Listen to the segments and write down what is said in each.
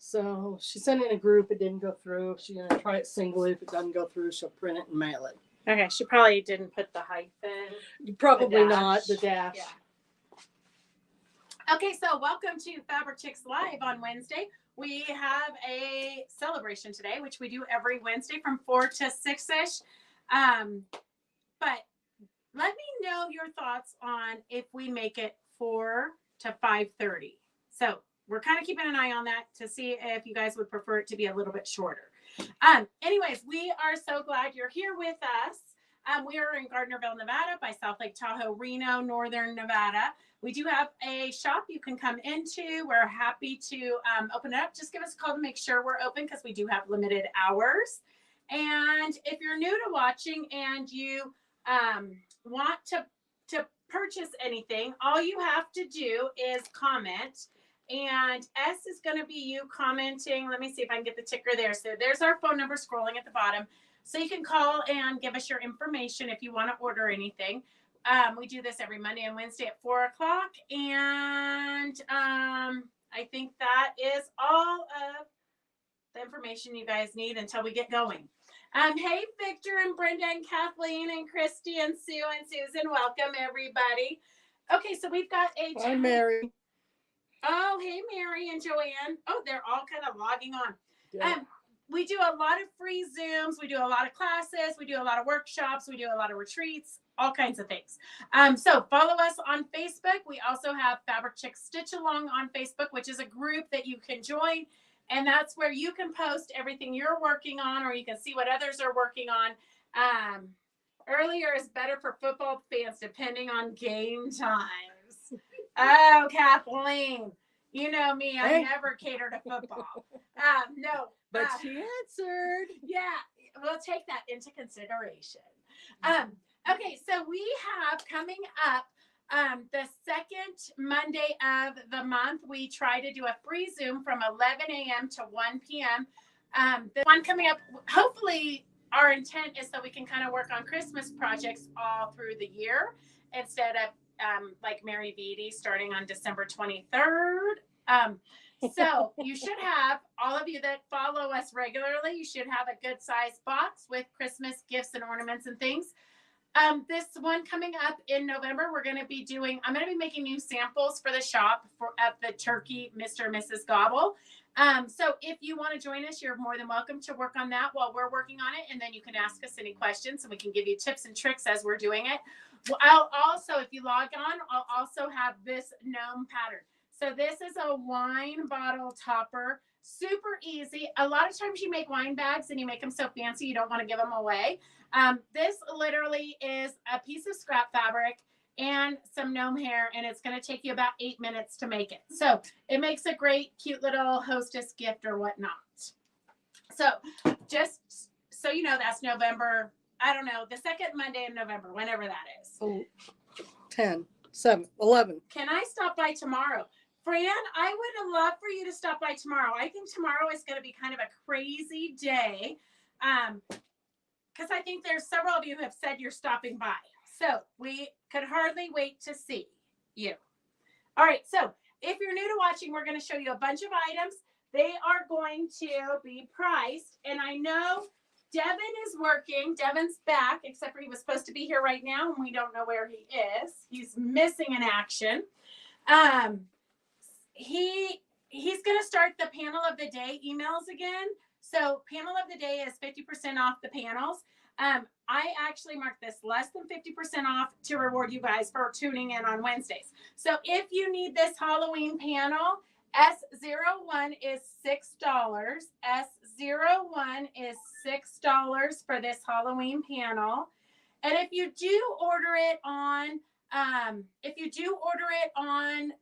So she sent it in a group. It didn't go through. She's going to try it singly. If it doesn't go through, she'll print it and mail it. Okay, she probably didn't put the hyphen. Probably not, the dash. Yeah. Okay, so welcome to Fabric Chicks Live on Wednesday. We have a celebration today, which we do every Wednesday from 4 to 6-ish. But let me know your thoughts on if we make it 4 to 5:30. So we're kind of keeping an eye on that to see if you guys would prefer it to be a little bit shorter. Anyways, we are so glad you're here with us. We are in Gardnerville, Nevada by South Lake Tahoe, Reno, Northern Nevada. We do have a shop you can come into. We're happy to open it up. Just give us a call to make sure we're open because we do have limited hours. And if you're new to watching and you want to purchase anything, all you have to do is comment. And S is going to be you commenting. Let me see if I can get the ticker there. So there's our phone number scrolling at the bottom. So you can call and give us your information if you want to order anything. We do this every Monday and Wednesday at 4 o'clock. And I think that is all of the information you guys need until we get going. Hey, Victor and Brenda and Kathleen and Christy and Sue and Susan. Welcome, everybody. Okay, so we've got a... Hi, Mary. Oh, hey, Mary and Joanne. Oh, they're all kind of logging on. Yeah. We do a lot of free Zooms. We do a lot of classes. We do a lot of workshops. We do a lot of retreats, all kinds of things. So follow us on Facebook. We also have Fabric Chicks Stitch Along on Facebook, which is a group that you can join. And that's where you can post everything you're working on, or you can see what others are working on. Earlier is better for football fans, depending on game times. Oh, Kathleen, you know me. I never cater to football. No. But she answered. Yeah, we'll take that into consideration. Okay, so we have coming up the second Monday of the month, we try to do a free Zoom from 11 a.m. to 1 p.m. The one coming up, hopefully our intent is so we can kind of work on Christmas projects all through the year instead of like Mary Beatty starting on December 23rd. So you should have, all of you that follow us regularly, you should have a good sized box with Christmas gifts and ornaments and things. This one coming up in November, I'm going to be making new samples for the shop at the Turkey Mr. and Mrs. Gobble. So if you want to join us, you're more than welcome to work on that while we're working on it. And then you can ask us any questions and we can give you tips and tricks as we're doing it. Well, I'll also, if you log on, I'll also have this gnome pattern. So this is a wine bottle topper, super easy. A lot of times you make wine bags and you make them so fancy you don't want to give them away. This literally is a piece of scrap fabric and some gnome hair, and it's going to take you about 8 minutes to make it. So it makes a great, cute little hostess gift or whatnot. So just so you know, that's November, I don't know, the second Monday in November, whenever that is. 10, 7, 11. Can I stop by tomorrow? Fran, I would love for you to stop by tomorrow. I think tomorrow is going to be kind of a crazy day because I think there's several of you who have said you're stopping by. So we could hardly wait to see you. All right, so if you're new to watching, we're going to show you a bunch of items. They are going to be priced, and I know Devin is working. Devin's back, except for he was supposed to be here right now, and we don't know where he is. He's missing in action. He's going to start the panel of the day emails again. So panel of the day is 50% off the panels. I actually marked this less than 50% off to reward you guys for tuning in on Wednesdays. So if you need this Halloween panel, S01 is $6. S01 is $6 for this Halloween panel. And if you do order it on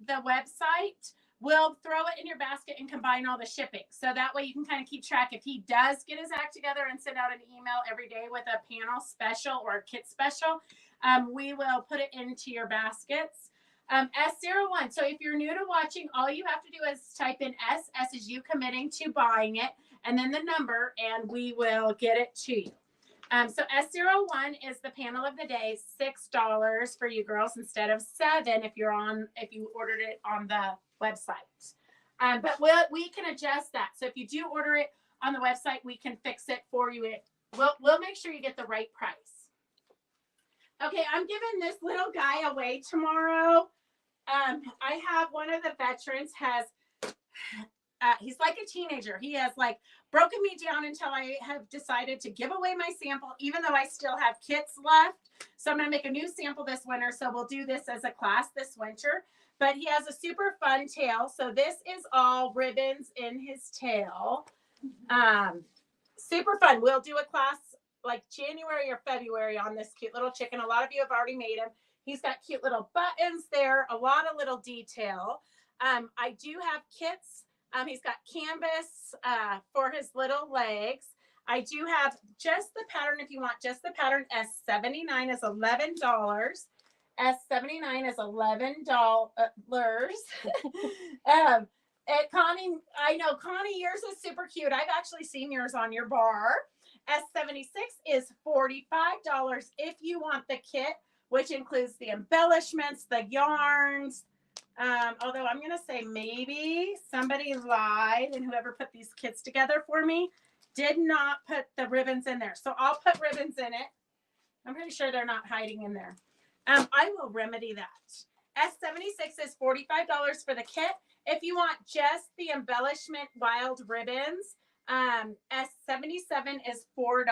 the website, we'll throw it in your basket and combine all the shipping. So that way you can kind of keep track. If he does get his act together and send out an email every day with a panel special or a kit special, we will put it into your baskets. S01. So if you're new to watching, all you have to do is type in S. S is you committing to buying it, and then the number, and we will get it to you. So S01 is the panel of the day, $6 for you girls instead of $7 if you ordered it on the website. But we can adjust that. So if you do order it on the website, we can fix it for you. We'll make sure you get the right price. Okay, I'm giving this little guy away tomorrow. I have one of the veterans has, he's like a teenager. He has like broken me down until I have decided to give away my sample, even though I still have kits left. So I'm going to make a new sample this winter. So we'll do this as a class this winter. But he has a super fun tail. So this is all ribbons in his tail. Super fun. We'll do a class like January or February on this cute little chicken. A lot of you have already made him. He's got cute little buttons there, a lot of little detail. I do have kits. He's got canvas for his little legs. I do have just the pattern. If you want just the pattern, S79 is $11. S79 is $11. And Connie, I know, Connie, yours is super cute. I've actually seen yours on your bar. S76 is $45 if you want the kit, which includes the embellishments, the yarns. Although I'm going to say maybe somebody lied, and whoever put these kits together for me did not put the ribbons in there. So I'll put ribbons in it. I'm pretty sure they're not hiding in there. I will remedy that. S76 is $45 for the kit. If you want just the embellishment wild ribbons, S77 is $4.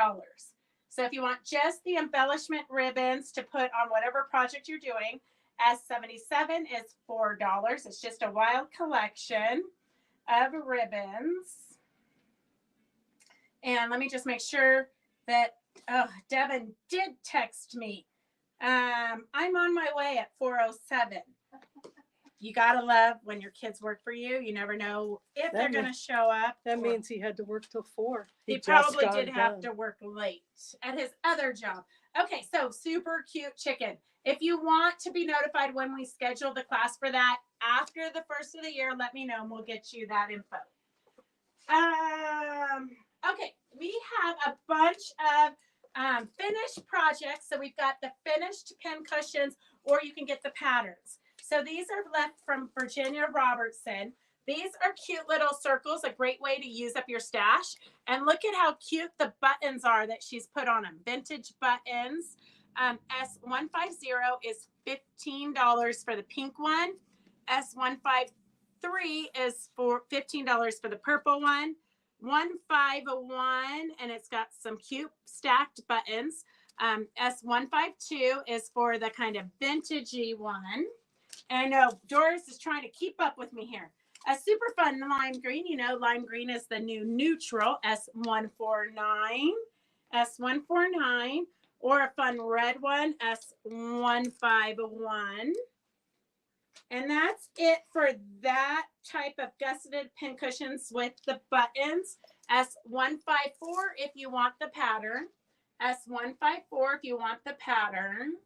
So if you want just the embellishment ribbons to put on whatever project you're doing, S77 is $4. It's just a wild collection of ribbons. And let me just make sure that, Devin did text me. I'm on my way at 4:07. You gotta love when your kids work for you. You never know if they're gonna show up. That means he had to work till 4. He probably did have to work late at his other job. Okay, so super cute chicken. If you want to be notified when we schedule the class for that after the first of the year, let me know and we'll get you that info. Okay, we have a bunch of finished projects. So we've got the finished pin cushions, or you can get the patterns. So these are left from Virginia Robertson. These are cute little circles, a great way to use up your stash. And look at how cute the buttons are that she's put on them. Vintage buttons. S150 is $15 for the pink one. S153 is for $15 for the purple one. 151, and it's got some cute stacked buttons. S152 is for the kind of vintagey one. And I know Doris is trying to keep up with me here. A super fun lime green. You know, lime green is the new neutral. S149. S149. Or a fun red one. S151. And that's it for that type of gusseted pin cushions with the buttons. S154 if you want the pattern. S154 if you want the pattern.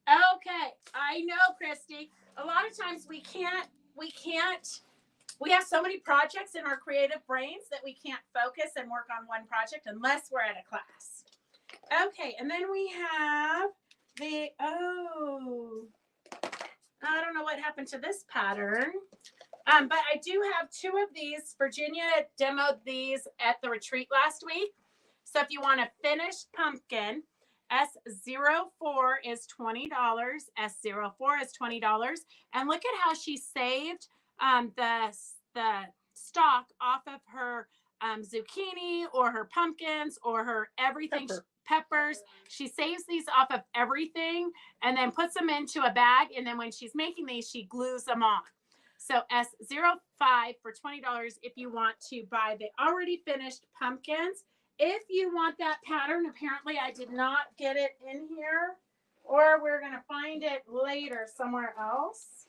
Okay, I know, Christy. A lot of times we have so many projects in our creative brains that we can't focus and work on one project unless we're at a class. Okay, and then we have the, I don't know what happened to this pattern. But I do have 2 of these. Virginia demoed these at the retreat last week. So if you want a finished pumpkin, S04 is $20. S04 is $20. And look at how she saved the stock off of her zucchini or her pumpkins or her everything. Peppers. She saves these off of everything and then puts them into a bag. And then when she's making these, she glues them on. So S05 for $20 if you want to buy the already finished pumpkins. If you want that pattern, apparently I did not get it in here, or we're going to find it later somewhere else.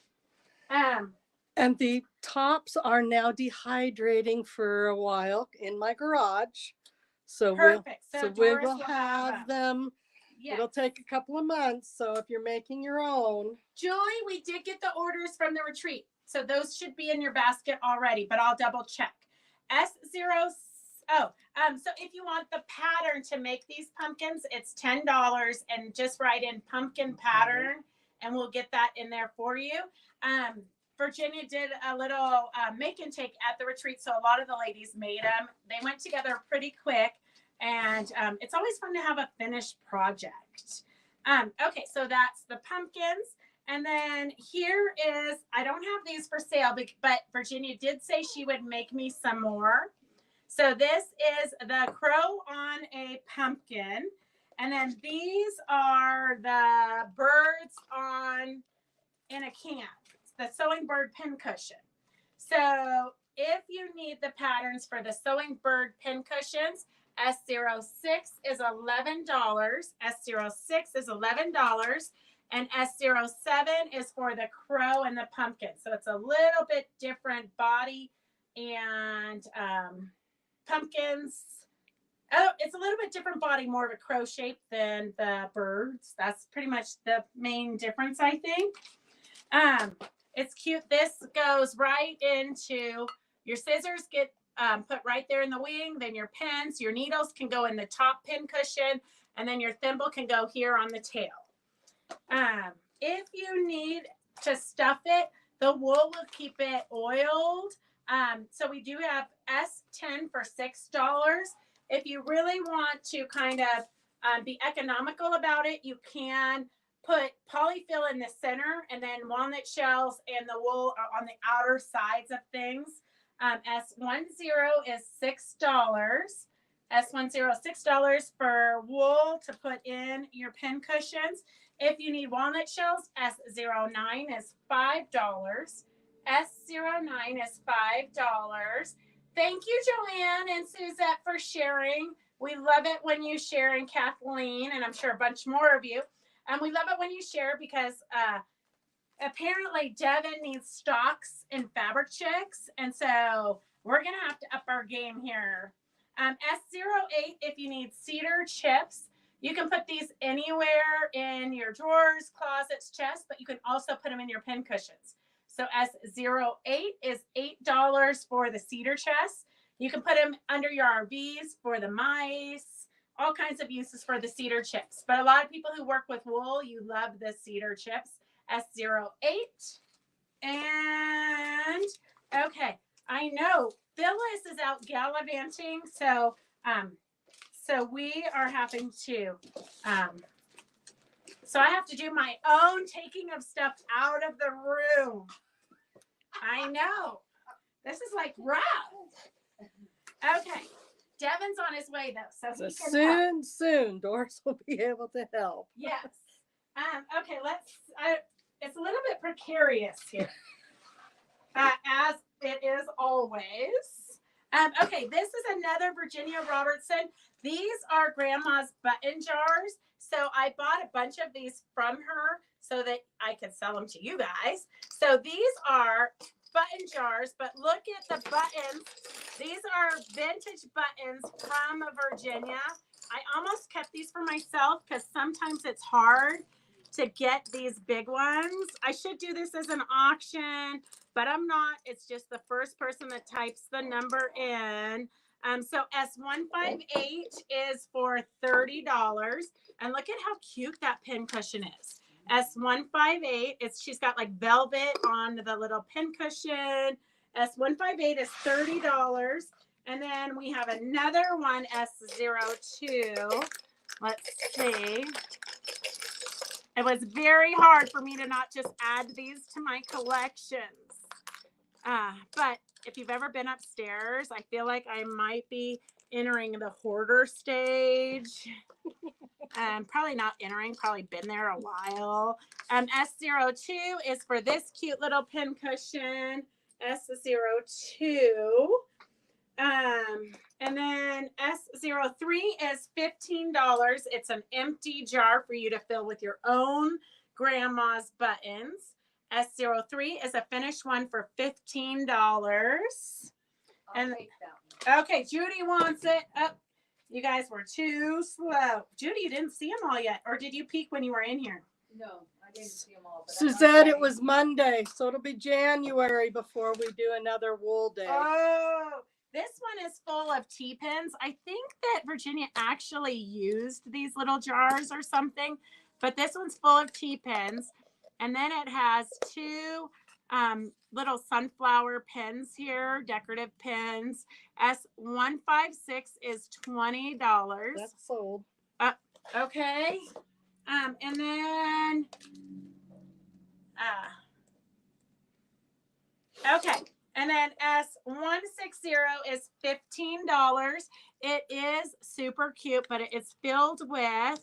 And the tops are now dehydrating for a while in my garage. So perfect. we will have them. Yes. It'll take a couple of months. So if you're making your own. Julie, we did get the orders from the retreat. So those should be in your basket already, but I'll double check. So if you want the pattern to make these pumpkins, it's $10 and just write in pumpkin pattern and we'll get that in there for you. Virginia did a little make and take at the retreat, so a lot of the ladies made them. They went together pretty quick, and it's always fun to have a finished project. Okay, so that's the pumpkins. And then here is, I don't have these for sale, but Virginia did say she would make me some more. So this is the crow on a pumpkin. And then these are the birds on in a can, the sewing bird pin cushion. So if you need the patterns for the sewing bird pin cushions, S06 is $11, S06 is $11, and S07 is for the crow and the pumpkin. So it's a little bit different body and pumpkins. Oh, it's a little bit different body, more of a crow shape than the birds. That's pretty much the main difference, I think. It's cute. This goes right into your scissors, get put right there in the wing, then your pins, your needles can go in the top pin cushion, and then your thimble can go here on the tail. If you need to stuff it, the wool will keep it oiled. So we do have S10 for $6. If you really want to kind of be economical about it, you can put polyfill in the center and then walnut shells and the wool are on the outer sides of things. S10 is $6. S10 $6 for wool to put in your pin cushions. If you need walnut shells, S09 is $5. S09 is $5. Thank you, Joanne and Suzette, for sharing. We love it when you share, and Kathleen, and I'm sure a bunch more of you. We love it when you share because apparently Devin needs stocks in Fabric Chicks, and so we're going to have to up our game here. S08, if you need cedar chips, you can put these anywhere in your drawers, closets, chests, but you can also put them in your pin cushions. So S08 is $8 for the cedar chest. You can put them under your RVs for the mice, all kinds of uses for the cedar chips. But a lot of people who work with wool, you love the cedar chips. S08. And okay, I know Phyllis is out gallivanting, so we are having to so I have to do my own taking of stuff out of the room. I know. This is like rough. Okay. Devin's on his way though, so he can soon Doris will be able to help. Yes. Okay, it's a little bit precarious here. As it is always. Okay, this is another Virginia Robertson. These are Grandma's button jars. So I bought a bunch of these from her so that I could sell them to you guys. So these are button jars, but look at the buttons. These are vintage buttons from Virginia. I almost kept these for myself because sometimes it's hard to get these big ones. I should do this as an auction, but I'm not. It's just the first person that types the number in. So S158 is for $30. And look at how cute that pin cushion is. S158, she's got like velvet on the little pin cushion. S158 is $30. And then we have another one, S02. Let's see. It was very hard for me to not just add these to my collections. But if you've ever been upstairs, I feel like I might be entering the hoarder stage. Probably not entering, probably been there a while. S02 is for this cute little pin cushion. S02. And then S03 is $15. It's an empty jar for you to fill with your own grandma's buttons. S03 is a finished one for $15. And okay, Judy wants it. Oh, you guys were too slow. Judy, you didn't see them all yet, or did you peek when you were in here? No, I didn't see them all. Suzette, it was Monday, so it'll be January before we do another wool day. Oh, this one is full of T-pins. I think that Virginia actually used these little jars or something, but this one's full of T-pins. And then it has two little sunflower pins here, decorative pins. S156 is $20. That's sold. Okay. And then, okay. And then S160 is $15. It is super cute, but it's filled with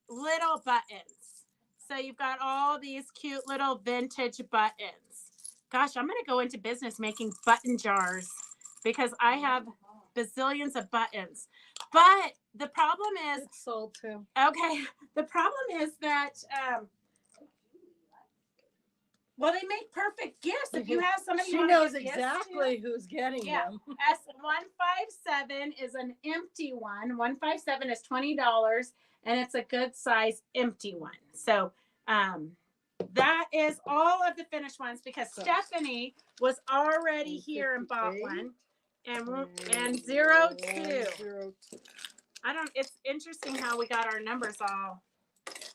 little buttons. So you've got all these cute little vintage buttons. Gosh, I'm going to go into business making button jars because I have bazillions of buttons. But the problem is, It's sold too. okay, the problem is that, well, they make perfect gifts. If you have somebody, She you wanna knows give gifts exactly who's getting Yeah. them. S157 is an empty one. 157 is $20, and it's a good size empty one. So that is all of the finished ones because Stephanie was already here and bought one. And 02. I don't. It's interesting how we got our numbers all.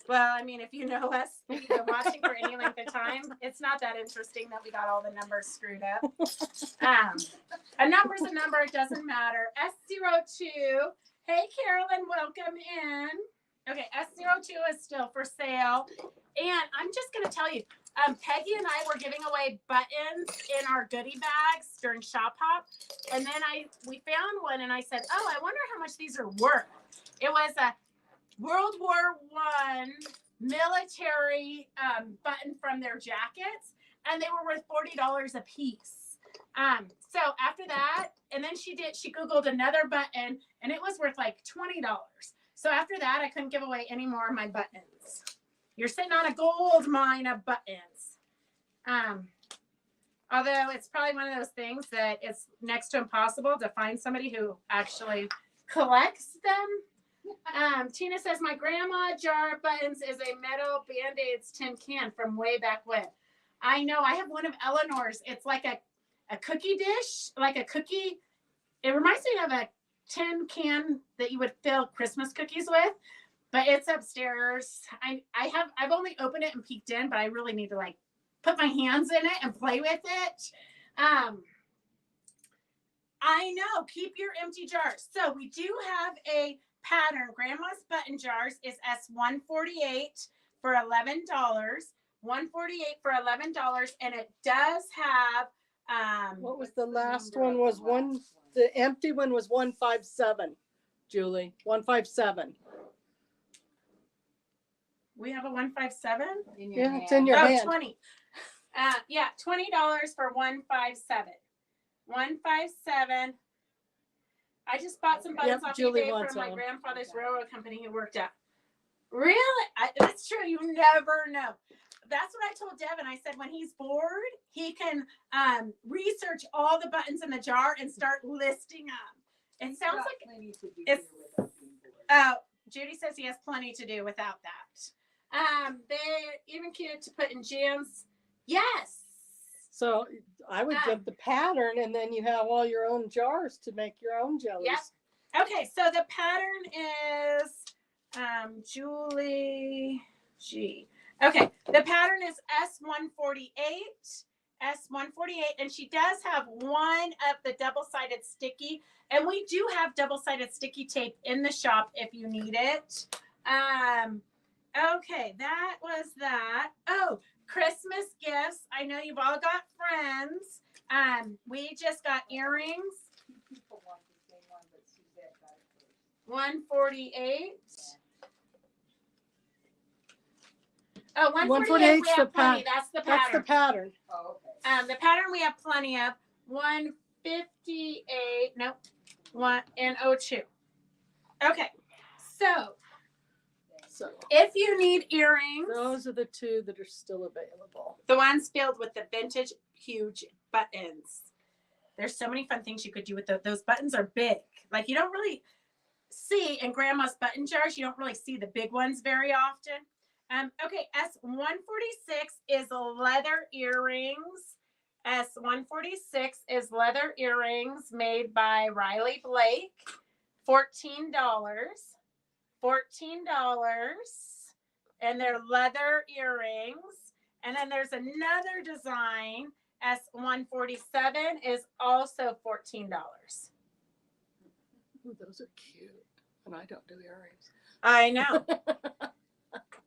Well, I mean, if you know us, if you've been watching for any length of time, it's not that interesting that we got all the numbers screwed up. A number's a number, it doesn't matter. S02. Hey, Carolyn, welcome in. Okay, S02 is still for sale. And I'm just going to tell you, Peggy and I were giving away buttons in our goodie bags during Shop Hop. And then we found one and I said, oh, I wonder how much these are worth. It was a World War I military button from their jackets, and they were worth $40 a piece. So after that, and then she Googled another button, and it was worth like $20. So after that, I couldn't give away any more of my buttons. You're sitting on a gold mine of buttons. Although it's probably one of those things that it's next to impossible to find somebody who actually collects them. Tina says, my grandma jar of buttons is a metal Band-Aids tin can from way back when. I know. I have one of Eleanor's. It's like a cookie dish, like a cookie. It reminds me of a tin can that you would fill Christmas cookies with, but it's upstairs. I've only opened it and peeked in, but I really need to like put my hands in it and play with it. I know. Keep your empty jars. So we do have a pattern. Grandma's button jars is S148 for $11. 148 for $11, and it does have What was the last one? Was one the empty one was 157, Julie. 157. we have a 157. Yeah, it's in your hand. 20. Yeah, $20 for 157. 157. I just bought some buttons off Julie eBay wants from my one. grandfather's railroad company he worked at. Really? That's true. You never know. That's what I told Devin. I said when he's bored, he can research all the buttons in the jar and start listing them. It sounds like it's. Judy says he has plenty to do without that. They're even cute to put in jams. Yes. So I would get the pattern, and then you have all your own jars to make your own jellies. Yep. Okay, so the pattern is Julie G. Okay, the pattern is S148. S148, and she does have one of the double-sided sticky, and we do have double-sided sticky tape in the shop if you need it. Okay, that was that. Oh, Christmas gifts. I know you've all got friends. We just got earrings. People want the same one, but Suzette got it first. 148. Oh, 148 we have plenty. That's the pattern. That's the pattern. Oh, okay. The pattern we have plenty of. 158. Nope. 1 and 02. Okay. So if you need earrings, Those are the two that are still available. the ones filled with the vintage huge buttons. There's so many fun things you could do with those buttons are big. Like you don't really see in grandma's button jars, you don't really see the big ones very often. Okay, S146 is leather earrings. S146 is leather earrings made by Riley Blake. $14. $14. And they're leather earrings. And then there's another design, S147 is also $14. Ooh, those are cute. And I don't do earrings. I know.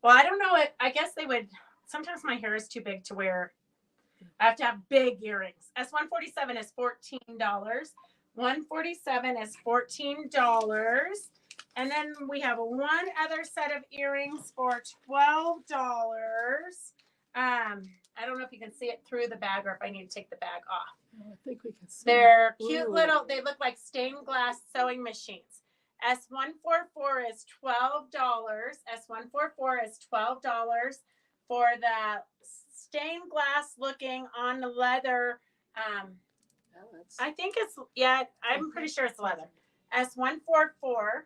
Well, I don't know. I guess they would. Sometimes my hair is too big to wear. I have to have big earrings. S147 is $14. 147 is $14. And then we have one other set of earrings for $12. I don't know if you can see it through the bag or if I need to take the bag off. Oh, I think we can see. They're cute Ooh. little, they look like stained glass sewing machines. S144 is $12. S144 is $12 for the stained glass looking on the leather. Oh, that's- I think it's, yeah, I'm pretty sure it's leather. S144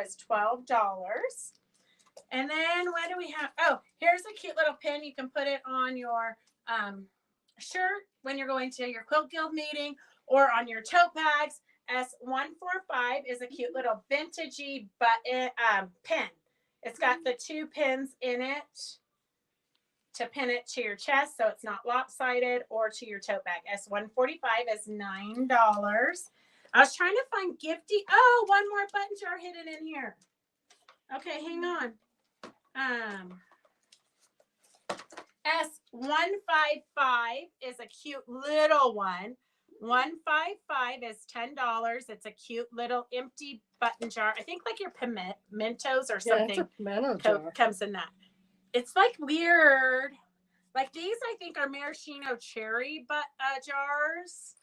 is $12. And then what do we have? Oh, here's a cute little pin. You can put it on your shirt when you're going to your quilt guild meeting or on your tote bags. S145 is a cute little vintagey button pin. It's got the two pins in it to pin it to your chest so it's not lopsided, or to your tote bag. S145 is $9. I was trying to find gifty. Oh, one more button jar hidden in here. Okay, hang on. S155 is a cute little one. 155 is $10. It's a cute little empty button jar. I think like your pimentos or Yeah, something it's a pimento jar. comes in that. It's like weird. Like these, I think, are maraschino cherry jars.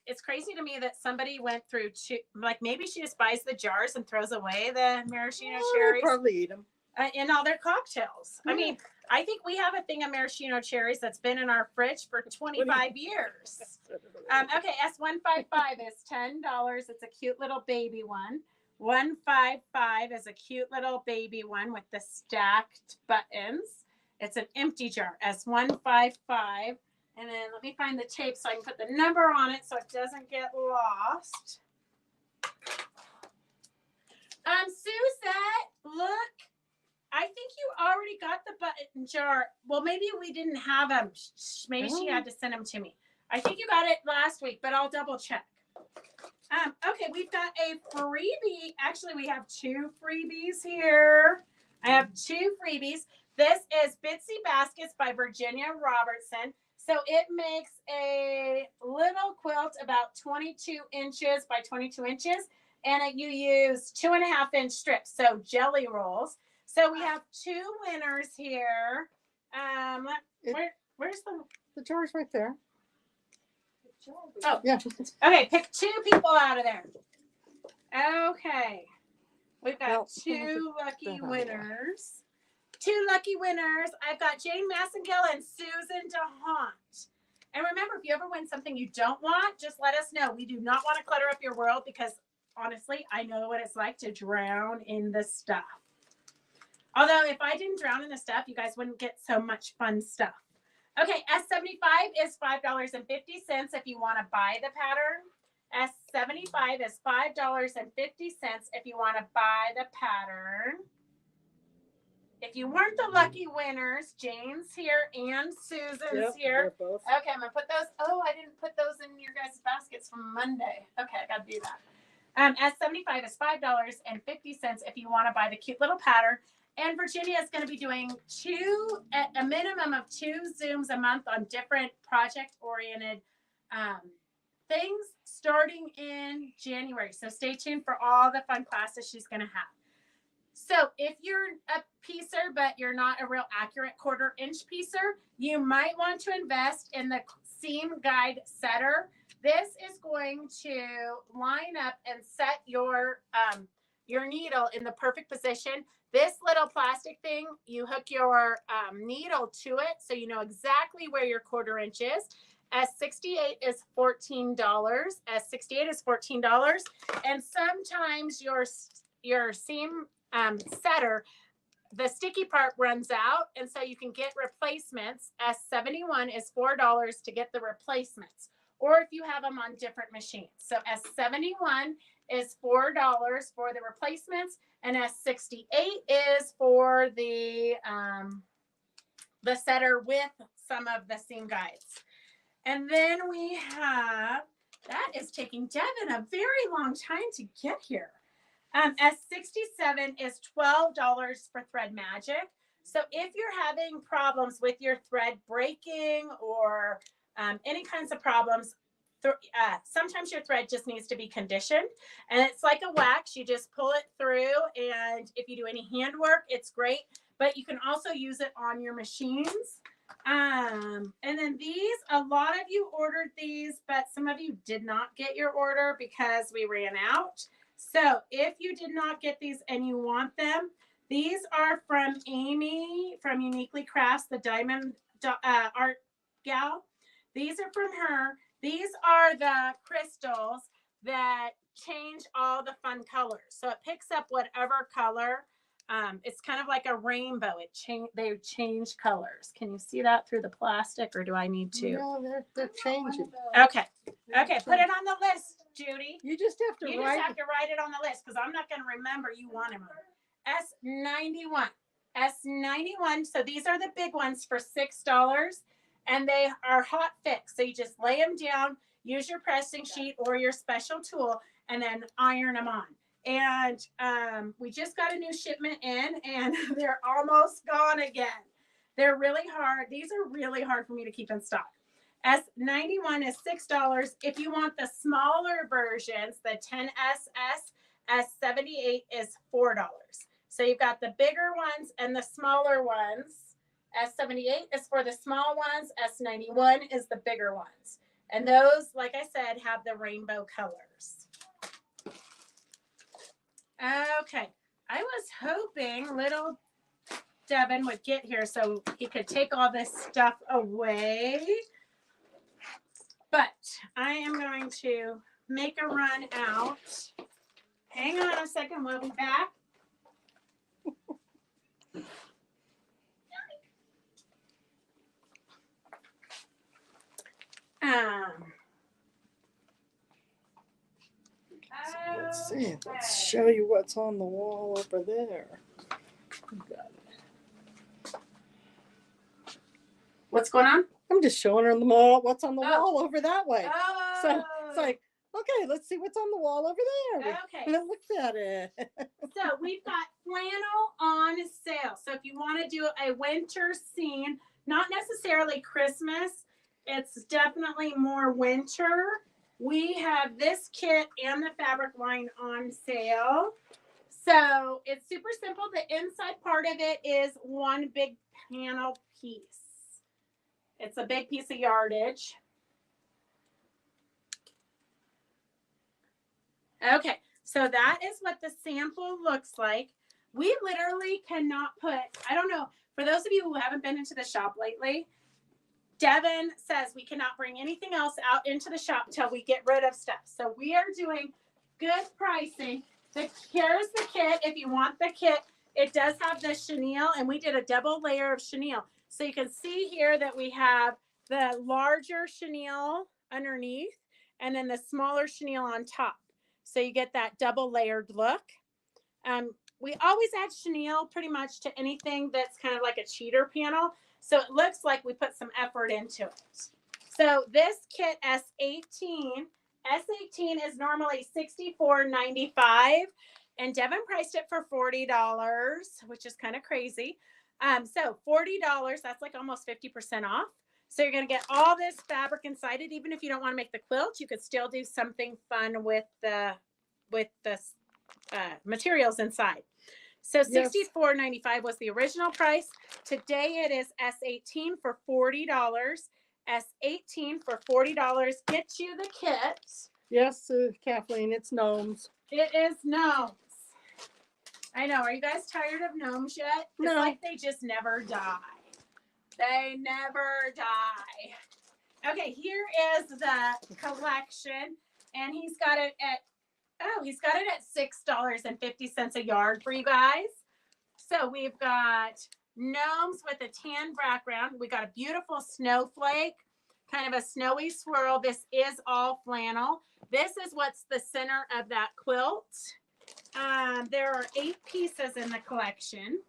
It's crazy to me that somebody went through like maybe she just buys the jars and throws away the maraschino Oh, they cherries probably eat them. in all their cocktails. Yeah. I mean, I think we have a thing of maraschino cherries that's been in our fridge for 25 years. Okay, S155 is $10. It's a cute little baby one. 155 is a cute little baby one with the stacked buttons. It's an empty jar. S155. And then let me find the tape so I can put the number on it so it doesn't get lost. Suzette, look. I think you already got the button jar. Well, maybe we didn't have them. Maybe she had to send them to me. I think you got it last week, but I'll double check. Okay, we've got a freebie. Actually, we have two freebies here. I have two freebies. This is Bitsy Baskets by Virginia Robertson. So it makes a little quilt about 22 inches by 22 inches. And you use 2.5-inch strips, so jelly rolls. So we have two winners here. Where's The jar's right there. Oh, Yeah. okay. Pick two people out of there. Okay, we've got Well, two lucky the- winners. Two lucky winners. I've got Jane Massengill and Susan DeHaunt. And remember, if you ever win something you don't want, just let us know. We do not want to clutter up your world because honestly, I know what it's like to drown in the stuff. Although if I didn't drown in the stuff, you guys wouldn't get so much fun stuff. Okay, S75 is $5.50 if you want to buy the pattern. S75 is $5.50 if you want to buy the pattern. If you weren't the lucky winners, Jane's here and Susan's here. Both. Okay, I'm gonna put those. Oh, I didn't put those in your guys' baskets from Monday. Okay, I gotta do that. S75 is $5.50 if you want to buy the cute little pattern. And Virginia is going to be doing a minimum of 2 Zooms a month on different project-oriented things starting in January. So stay tuned for all the fun classes she's going to have. So if you're a piecer, but you're not a real accurate 1/4-inch piecer, you might want to invest in the Seam Guide Setter. This is going to line up and set your needle in the perfect position. This little plastic thing, you hook your needle to it so you know exactly where your 1/4-inch is. S68 is $14. S68 is $14. And sometimes your seam setter, the sticky part runs out, and so you can get replacements. S71 is $4 to get the replacements, or if you have them on different machines. So S71 is $4 for the replacements, and S68 is for the the setter with some of the seam guides. And then we have, that is taking Devin a very long time to get here. S67 is $12 for Thread Magic. So if you're having problems with your thread breaking or any kinds of problems, sometimes your thread just needs to be conditioned. And it's like a wax. You just pull it through. And if you do any handwork, it's great. But you can also use it on your machines. And then these, a lot of you ordered these, but some of you did not get your order because we ran out. So if you did not get these and you want them, these are from Amy from Uniquely Crafts, the diamond art gal. These are from her. These are the crystals that change all the fun colors. So it picks up whatever color. It's kind of like a rainbow. They change colors. Can you see that through the plastic, or do I need to? No, they're changing. Okay. Okay. Put it on the list, Judy. You just have to You write. just have to write it on the list because I'm not going to remember you want them. S91. S91. So these are the big ones for $6, and they are hot fix. So you just lay them down, use your pressing sheet or your special tool, and then iron them on. And we just got a new shipment in, and they're almost gone again. They're really hard. These are really hard for me to keep in stock. S91 is $6. If you want the smaller versions, the 10SS, S78 is $4. So you've got the bigger ones and the smaller ones. S78 is for the small ones. S91 is the bigger ones. And those, like I said, have the rainbow colors. Okay. I was hoping little Devin would get here so he could take all this stuff away. But I am going to make a run out. Hang on a second. We'll be back. Let's see. Let's show you what's on the wall over there. What's going on? I'm just showing her the wall. What's on the wall over that way? Oh. So it's like, okay, let's see what's on the wall over there. Okay. Look at it. So we've got flannel on sale. So if you want to do a winter scene, not necessarily Christmas, it's definitely more winter. We have this kit and the fabric line on sale. So it's super simple. The inside part of it is one big panel piece. It's a big piece of yardage. Okay, so that is what the sample looks like. We literally cannot put, I don't know, for those of you who haven't been into the shop lately, Devin says we cannot bring anything else out into the shop till we get rid of stuff. So we are doing good pricing. Here's the kit. If you want the kit, it does have the chenille, and we did a double layer of chenille. So you can see here that we have the larger chenille underneath and then the smaller chenille on top. So you get that double layered look. We always add chenille pretty much to anything that's kind of like a cheater panel. So it looks like we put some effort into it. So this kit S18 is normally $64.95, and Devin priced it for $40, which is kind of crazy. So $40, that's like almost 50% off. So you're going to get all this fabric inside it. Even if you don't want to make the quilt, you could still do something fun with the materials inside. So $64.95 was the original price. Today it is S18 for $40. S18 for $40 gets you the kit. Yes, Kathleen, it's gnomes. It is gnomes. I know. Are you guys tired of gnomes yet? It's like they just never die. They never die. Okay, here is the collection, and he's got it at $6.50 a yard for you guys. So we've got gnomes with a tan background. We got a beautiful snowflake, kind of a snowy swirl. This is all flannel. This is what's the center of that quilt. There are 8 pieces in the collection.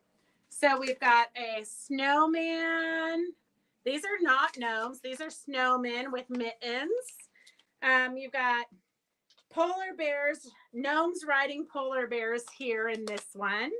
So we've got a snowman. These are not gnomes. These are snowmen with mittens. You've got polar bears, gnomes riding polar bears here in this one.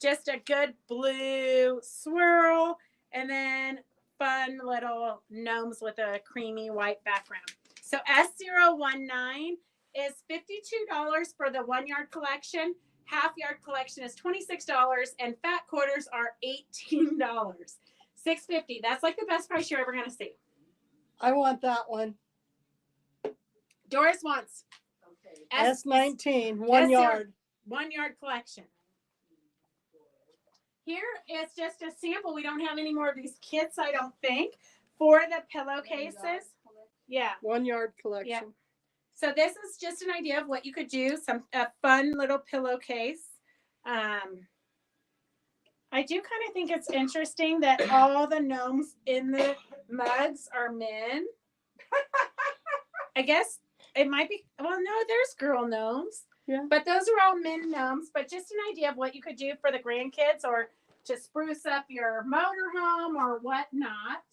Just a good blue swirl, and then fun little gnomes with a creamy white background. So S019 is $52 for the 1 yard collection. Half yard collection is $26, and fat quarters are $18. $6.50. That's like the best price you're ever going to see. I want that one. Doris wants Okay. S19, 1 S0 yard. 1 yard collection. Here is just a sample. We don't have any more of these kits, I don't think, for the pillowcases. Yeah. 1 yard collection. Yeah. So this is just an idea of what you could do. A fun little pillowcase. I do kind of think it's interesting that all the gnomes in the mugs are men. I guess it might be, well, no, there's girl gnomes. Yeah. But those are all men gnomes. But just an idea of what you could do for the grandkids or to spruce up your motorhome or whatnot.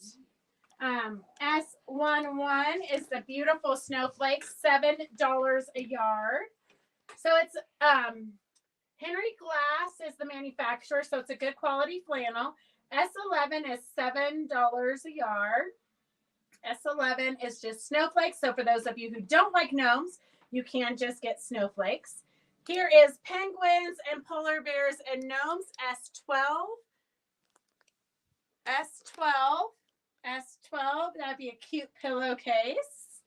S11 is the beautiful snowflakes, $7 a yard. So it's Henry Glass is the manufacturer, so it's a good quality flannel. S11 is $7 a yard. S11 is just snowflakes. So for those of you who don't like gnomes, you can just get snowflakes. Here is penguins and polar bears and gnomes, S12. S12, that'd be a cute pillowcase.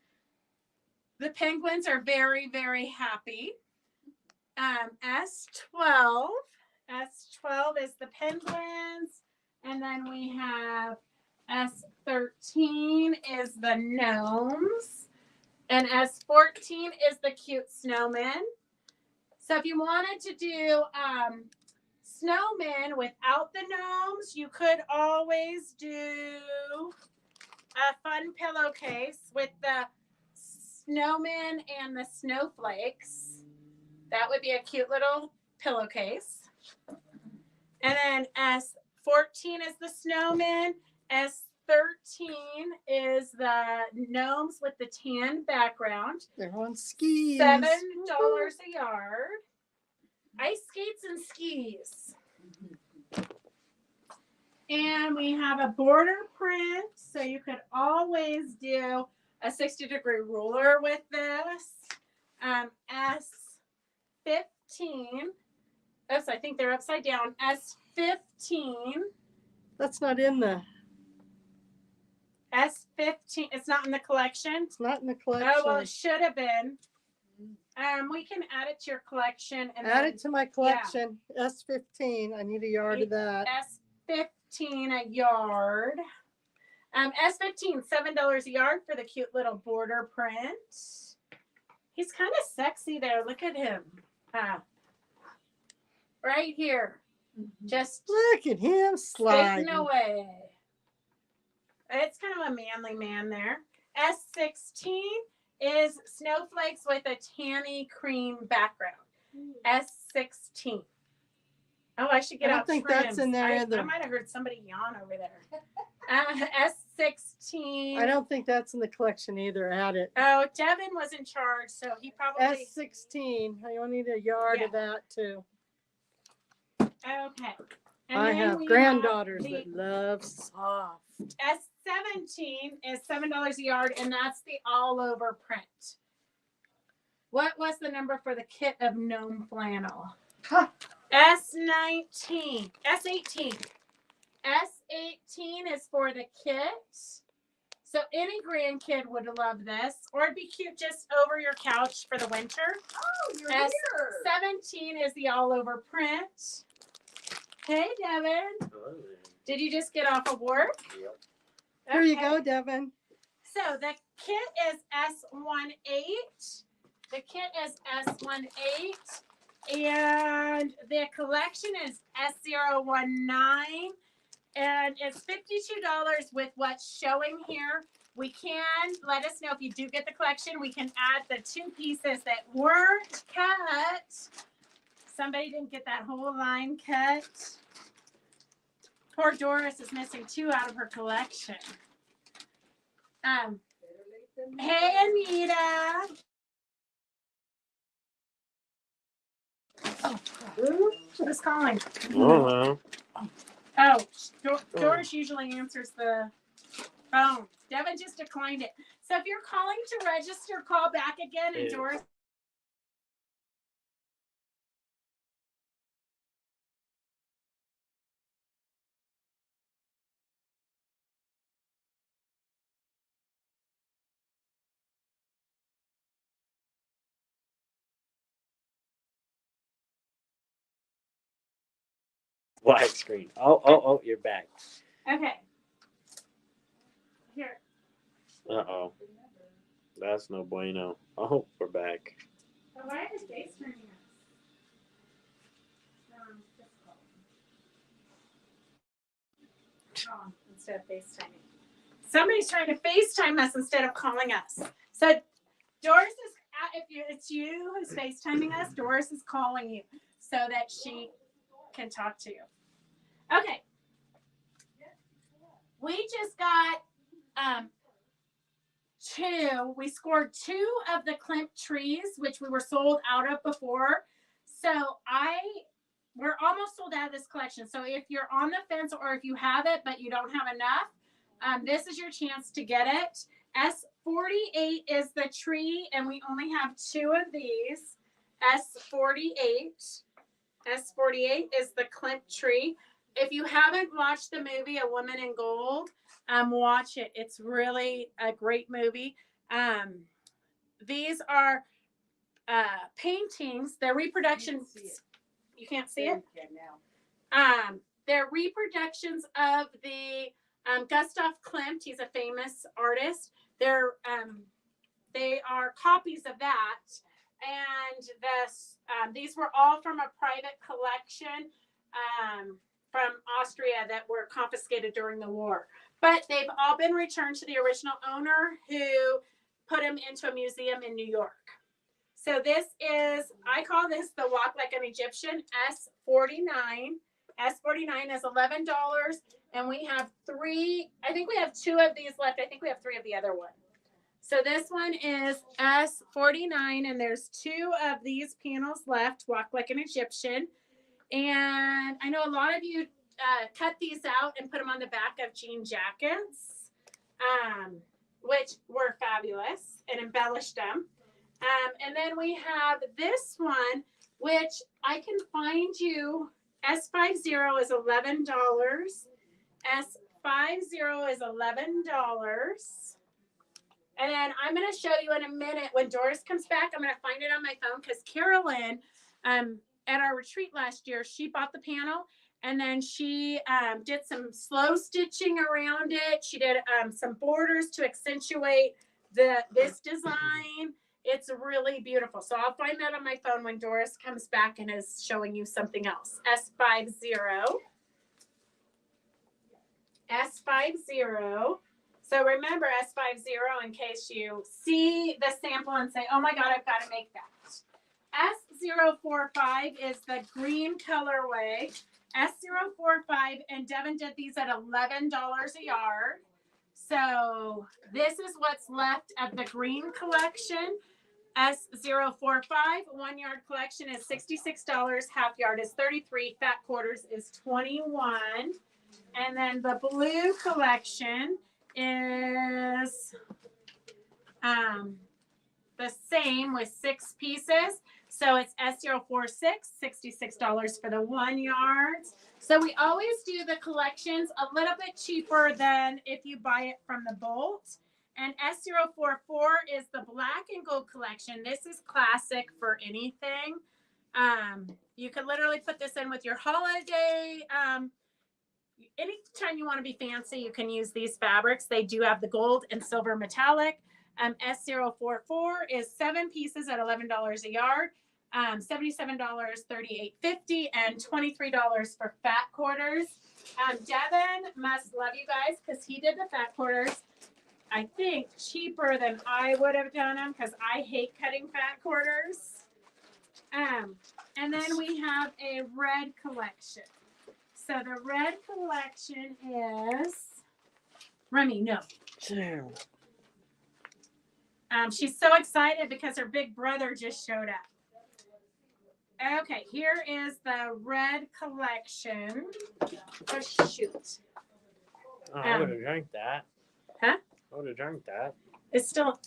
The penguins are very, very happy. S12 is the penguins. And then we have S13 is the gnomes. And S14 is the cute snowmen. So if you wanted to do snowmen without the gnomes, you could always do a fun pillowcase with the snowmen and the snowflakes. That would be a cute little pillowcase. And then S14 is the snowmen. S13 is the gnomes with the tan background. They're on skis. $7 a yard. Ice skates and skis. And we have a border print, so you could always do a 60-degree ruler with this. S15. Oops, I think they're upside down. S15. That's not in the. S15. It's not in the collection. It's not in the collection. Oh well, it should have been. We can add it to your collection and Add then it to my collection. S15. I need a yard of that. S15 a yard. S15, $7 a yard for the cute little border print. He's kind of sexy there. Look at him. Right here. Just Look at him sliding. spitting away. It's kind of a manly man there. S16 is snowflakes with a tanny cream background. S16. Oh, I should get I don't out think trims. that's in there either. I might have heard somebody yawn over there. S16. I don't think that's in the collection either. Add it. Oh, Devin was in charge, so he probably. S16. I only need a yard of that too. Okay. And I then have we granddaughters have that love soft. S17 is $7 a yard, and that's the all over print. What was the number for the kit of gnome flannel? Huh. S19. S18. S18 is for the kit. So any grandkid would love this, or it'd be cute just over your couch for the winter. Oh, you're S17 here. is the all over print. Hey, Devin. Hello there. Did you just get off of work? Yep. Here you Okay. go, Devin. So the kit is S18. The kit is S18. And the collection is S019. And it's $52 with what's showing here. We can let us know if you do get the collection. We can add the 2 pieces that weren't cut. Somebody didn't get that whole line cut. Poor Doris is missing 2 out of her collection. Hey, Anita. Who's calling? Hello. Oh, Doris usually answers the phone. Devin just declined it. So if you're calling to register, call back again, and Doris. Widescreen. Oh, you're back. Okay. Here. Uh-oh. That's no bueno. Oh, we're back. So why is FaceTiming us? Oh, instead of FaceTiming. Somebody's trying to FaceTime us instead of calling us. So Doris is, if it's you who's FaceTiming us, Doris is calling you so that she can talk to you. Okay. We just got we scored 2 of the Klimt trees, which we were sold out of before. So we're almost sold out of this collection. So if you're on the fence or if you have it, but you don't have enough, this is your chance to get it. S48 is the tree, and we only have 2 of these. S48. S48 is the Klimt tree. If you haven't watched the movie A Woman in Gold, watch it. It's really a great movie. These are paintings. They're reproductions. You can't see it? They're reproductions of the Gustav Klimt. He's a famous artist. They are copies of that. And these were all from a private collection from Austria that were confiscated during the war. But they've all been returned to the original owner, who put them into a museum in New York. So this is, I call this the Walk Like an Egyptian, S49. S49 is $11. And we have 3, I think we have 2 of these left. I think we have 3 of the other one. So this one is S49, and there's 2 of these panels left, Walk Like an Egyptian. And I know a lot of you cut these out and put them on the back of jean jackets, which were fabulous, and embellished them. And then we have this one, which I can find you. S50 is $11. S50 is $11. And then I'm going to show you in a minute. When Doris comes back, I'm going to find it on my phone, because Carolyn, at our retreat last year, she bought the panel, and then she did some slow stitching around it. She did some borders to accentuate this design. It's really beautiful. So I'll find that on my phone when Doris comes back and is showing you something else. S50. S50. So remember S50 in case you see the sample and say, oh my God, I've got to make that. S045 is the green colorway. S045, and Devin did these at $11 a yard. So this is what's left of the green collection. S045, 1 yard collection is $66. Half yard is $33. Fat quarters is $21. And then the blue collection is the same with 6 pieces. So it's S046, $66 for the 1 yard. So we always do the collections a little bit cheaper than if you buy it from the bolt. And S044 is the black and gold collection. This is classic for anything. You could literally put this in with your holiday. Anytime you want to be fancy, you can use these fabrics. They do have the gold and silver metallic. S044 is 7 pieces at $11 a yard. $77, $38.50, and $23 for fat quarters. Devin must love you guys, because he did the fat quarters, I think, cheaper than I would have done them, because I hate cutting fat quarters. And then we have a red collection. So the red collection is Remy. No. She's so excited because her big brother just showed up. Okay, here is the red collection. Oh shoot! Oh, I would have drank that. Huh? I would have drank that. It's still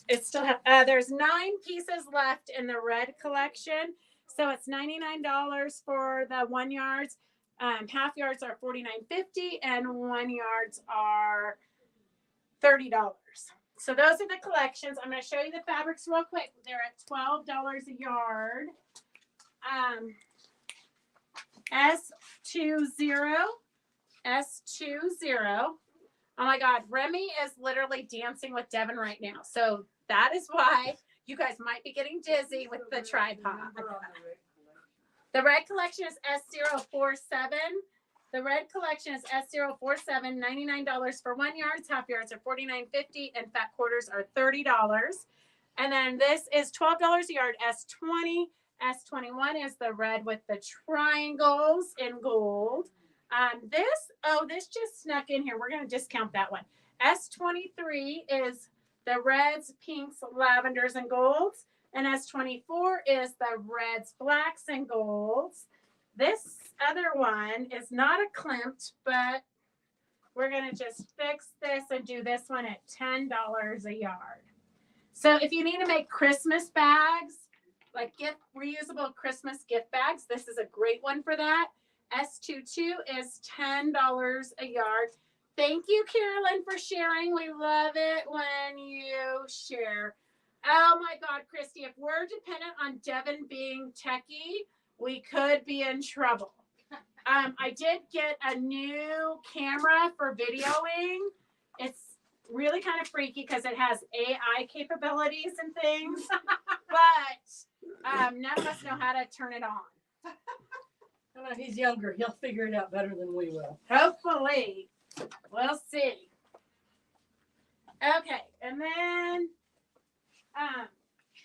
there's 9 pieces left in the red collection. So it's $99 for the 1 yards. Half yards are $49.50 and 1 yards are $30. So those are the collections. I'm going to show you the fabrics real quick. They're at $12 a yard. S20. Oh my God, Remy is literally dancing with Devin right now. So that is why you guys might be getting dizzy with the tripod. The red collection is S047. The red collection is S047, $99 for 1 yard. Half yards are $49.50 and fat quarters are $30. And then this is $12 a yard, S20. S21 is the red with the triangles in gold. This just snuck in here. We're going to discount that one. S23 is the reds, pinks, lavenders, and golds. And S24 is the reds, blacks, and golds. This other one is not a Klimt, but we're going to just fix this and do this one at $10 a yard. So if you need to make Christmas bags, like reusable Christmas gift bags, this is a great one for that. S22 is $10 a yard. Thank you, Carolyn, for sharing. We love it when you share. Oh my God, Christy, if we're dependent on Devin being techie, we could be in trouble. I did get a new camera for videoing. It's really kind of freaky because it has AI capabilities and things, but none of us know how to turn it on. Well, he's younger. He'll figure it out better than we will. Hopefully. We'll see. Okay, and then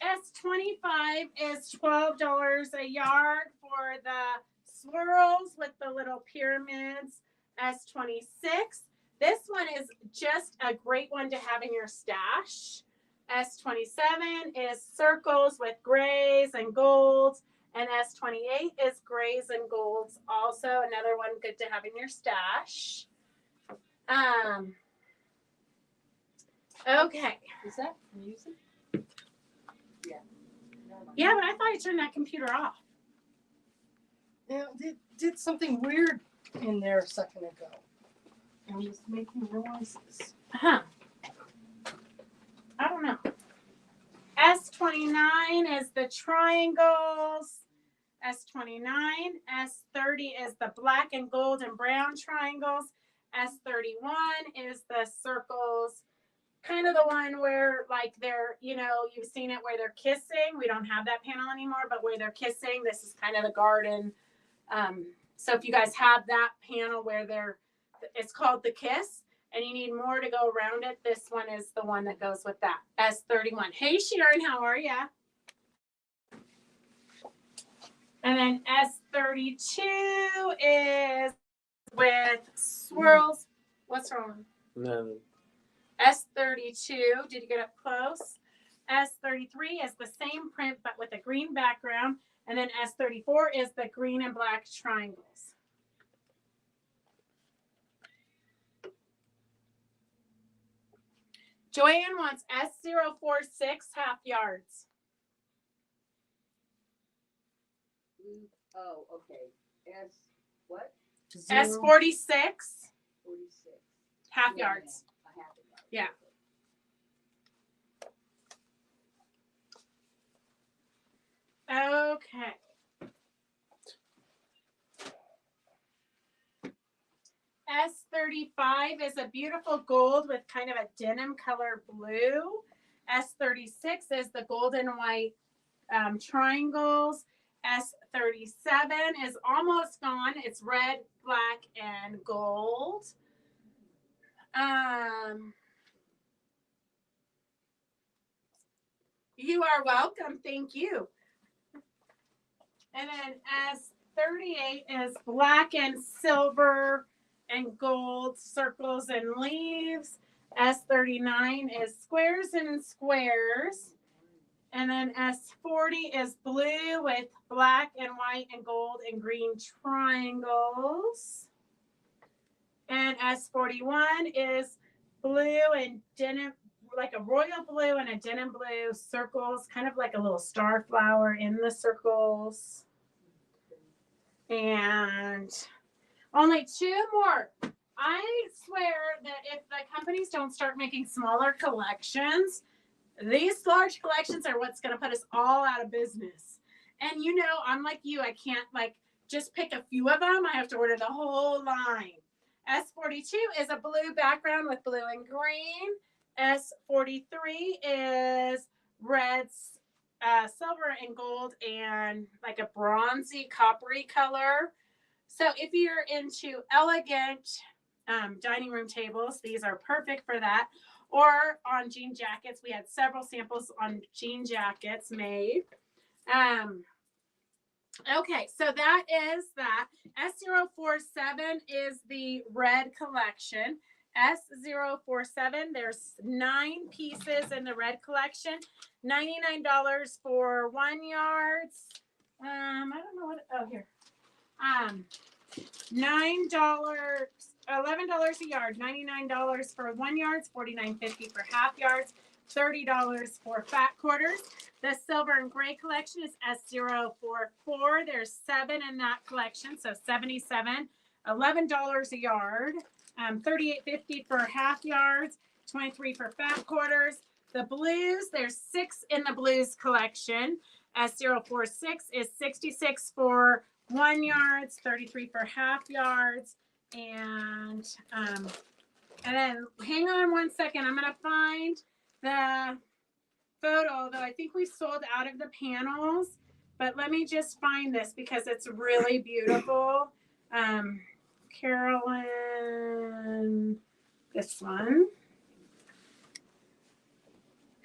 S25 is $12 a yard for the swirls with the little pyramids. S26. This one is just a great one to have in your stash. S27 is circles with grays and golds. And S28 is grays and golds. Also another one good to have in your stash. Okay. Is that music? Yeah, but I thought I turned that computer off. Yeah, it did something weird in there a second ago. It was making noises. Huh. I don't know. S29 is the triangles. S29. S30 is the black and gold and brown triangles. S31 is the circles. Kind of the one where like they're, you've seen it where they're kissing. We don't have that panel anymore, but where they're kissing, this is kind of the garden. So if you guys have that panel where it's called the kiss and you need more to go around it, this one is the one that goes with that. S31. Hey Sharon, how are ya? And then S32 is with swirls. What's wrong? No. S32, did you get up close? S33 is the same print but with a green background. And then S34 is the green and black triangles. Joanne wants S046 half yards. Oh, okay. What? S46 46. half yards. A half a yard. Yeah. Okay. S35 is a beautiful gold with kind of a denim color blue. S36 is the gold and white triangles. S37 is almost gone. It's red, black, and gold. You are welcome. Thank you. And then 38 is black and silver and gold circles and leaves. S39 is squares and squares. And then S40 is blue with black and white and gold and green triangles. And S41 is blue and denim, like a royal blue and a denim blue circles, kind of like a little star flower in the circles. And only 2 more. I swear that if the companies don't start making smaller collections, these large collections are what's going to put us all out of business. And you know, I'm like you, I can't like just pick a few of them. I have to order the whole line. S42 is a blue background with blue and green. S43 is reds, silver and gold and like a bronzy coppery color. So if you're into elegant dining room tables, these are perfect for that. Or on jean jackets. We had several samples on jean jackets made. Okay, so that is that. S047 is the red collection. S047, there's 9 pieces in the red collection. $99 for 1 yard. I don't know what, oh, here. $9, $11 a yard, $99 for 1 yard, $49.50 for half yards, $30 for fat quarters. The silver and gray collection is S044. There's 7 in that collection, so $77, $11 a yard, $38.50 for half yards, $23 for fat quarters. The blues, there's 6 in the blues collection. S046 is $66 for 1 yard, $33 for half yards, and then hang on 1 second. I'm gonna find the photo, though I think we sold out of the panels, but let me just find this because it's really beautiful. Carolyn, this one.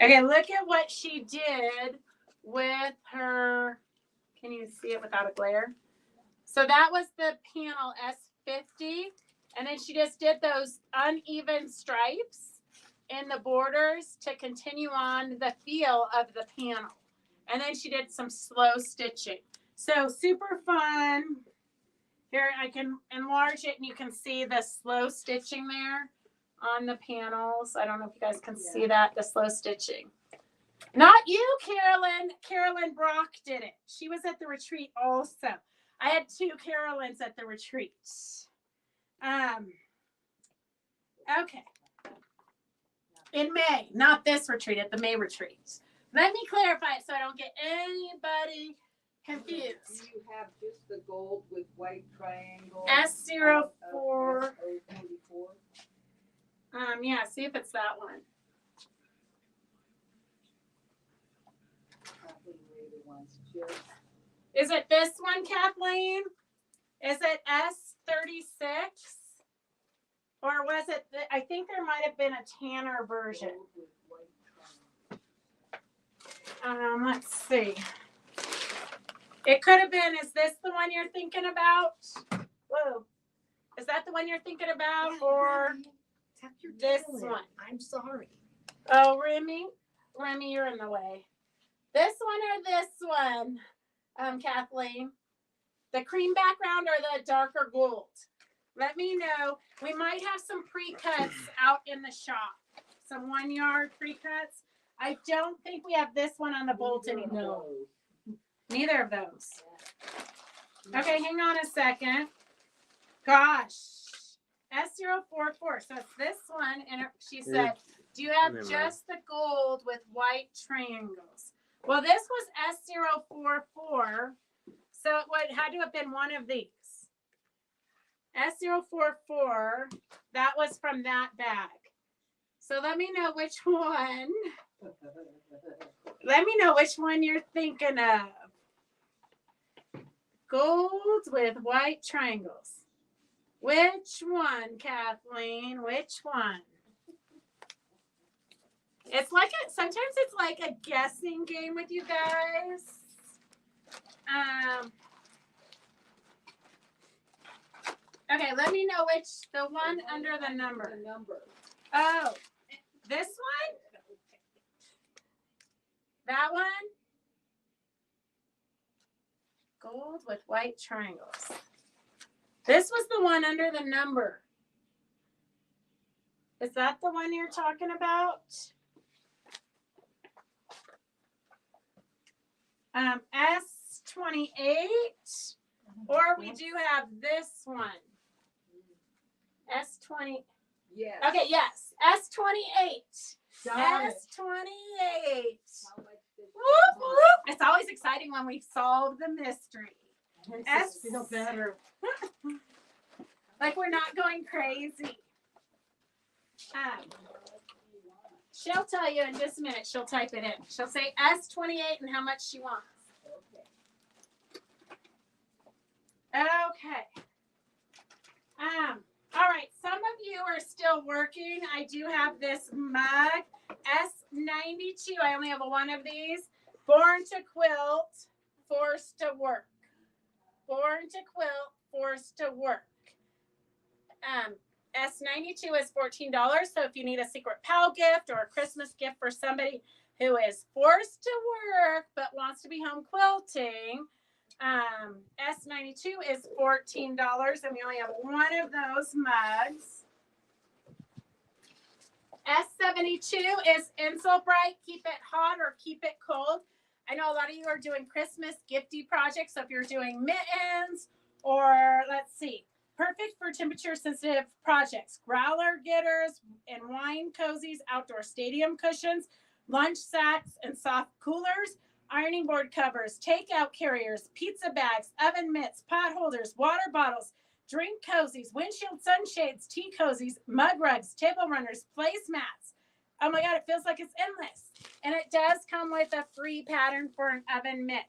Okay, look at what she did with her. Can you see it without a glare? So that was the panel S50. And then she just did those uneven stripes in the borders to continue on the feel of the panel. And then she did some slow stitching. So super fun. Here I can enlarge it and you can see the slow stitching there on the panels. I don't know if you guys can see that, the slow stitching. Not you, Carolyn. Carolyn Brock did it. She was at the retreat also. I had 2 Carolyns at the retreat. Okay. In May, not this retreat, at the May retreat. Let me clarify it so I don't get anybody confused. Do you have just the gold with white triangle? S04. S044? Yeah, see if it's that one. Is it this one, Kathleen? Is it S36? Or was it, I think there might have been a tanner version. Let's see. It could have been, is this the one you're thinking about? Whoa. Is that the one you're thinking about? Or this one? I'm sorry. Oh, Remy? Remy, you're in the way. This one or this one, Kathleen? The cream background or the darker gold? Let me know. We might have some pre-cuts out in the shop. Some 1 yard pre-cuts. I don't think we have this one on the bolt anymore. Neither of those. Okay, hang on a second. Gosh. S044. So it's this one. And she said, do you have just the gold with white triangles? Well, this was S044. So it had to have been one of these. S044, that was from that bag. So let me know which one. Let me know which one you're thinking of. Gold with white triangles. Which one, Kathleen? Which one? It's like sometimes it's like a guessing game with you guys. Okay, let me know the one under the number. The number. Oh, this one? That one? Gold with white triangles. This was the one under the number. Is that the one you're talking about? S28. Or we do have this one. S20. Yes. Okay, yes. S28. Got it. S28. How much did Whoop, whoop. It's always exciting when we solve the mystery. Makes us feel better. Like we're not going crazy. She'll tell you in just a minute. She'll type it in. She'll say S28 and how much she wants. Okay. All right. Some of you are still working. I do have this mug, S92. I only have one of these. Born to quilt, forced to work. Born to quilt, forced to work. S92 is $14. So if you need a secret pal gift or a Christmas gift for somebody who is forced to work but wants to be home quilting, S92 is $14, and we only have one of those mugs. S72 is Insole Bright, keep it hot or keep it cold. I know a lot of you are doing Christmas gifty projects, so if you're doing mittens or let's see, perfect for temperature sensitive projects, growler getters and wine cozies, outdoor stadium cushions, lunch sacks and soft coolers, ironing board covers, takeout carriers, pizza bags, oven mitts, pot holders, water bottles, drink cozies, windshield sunshades, tea cozies, mug rugs, table runners, placemats. Oh my God, it feels like it's endless. And it does come with a free pattern for an oven mitt.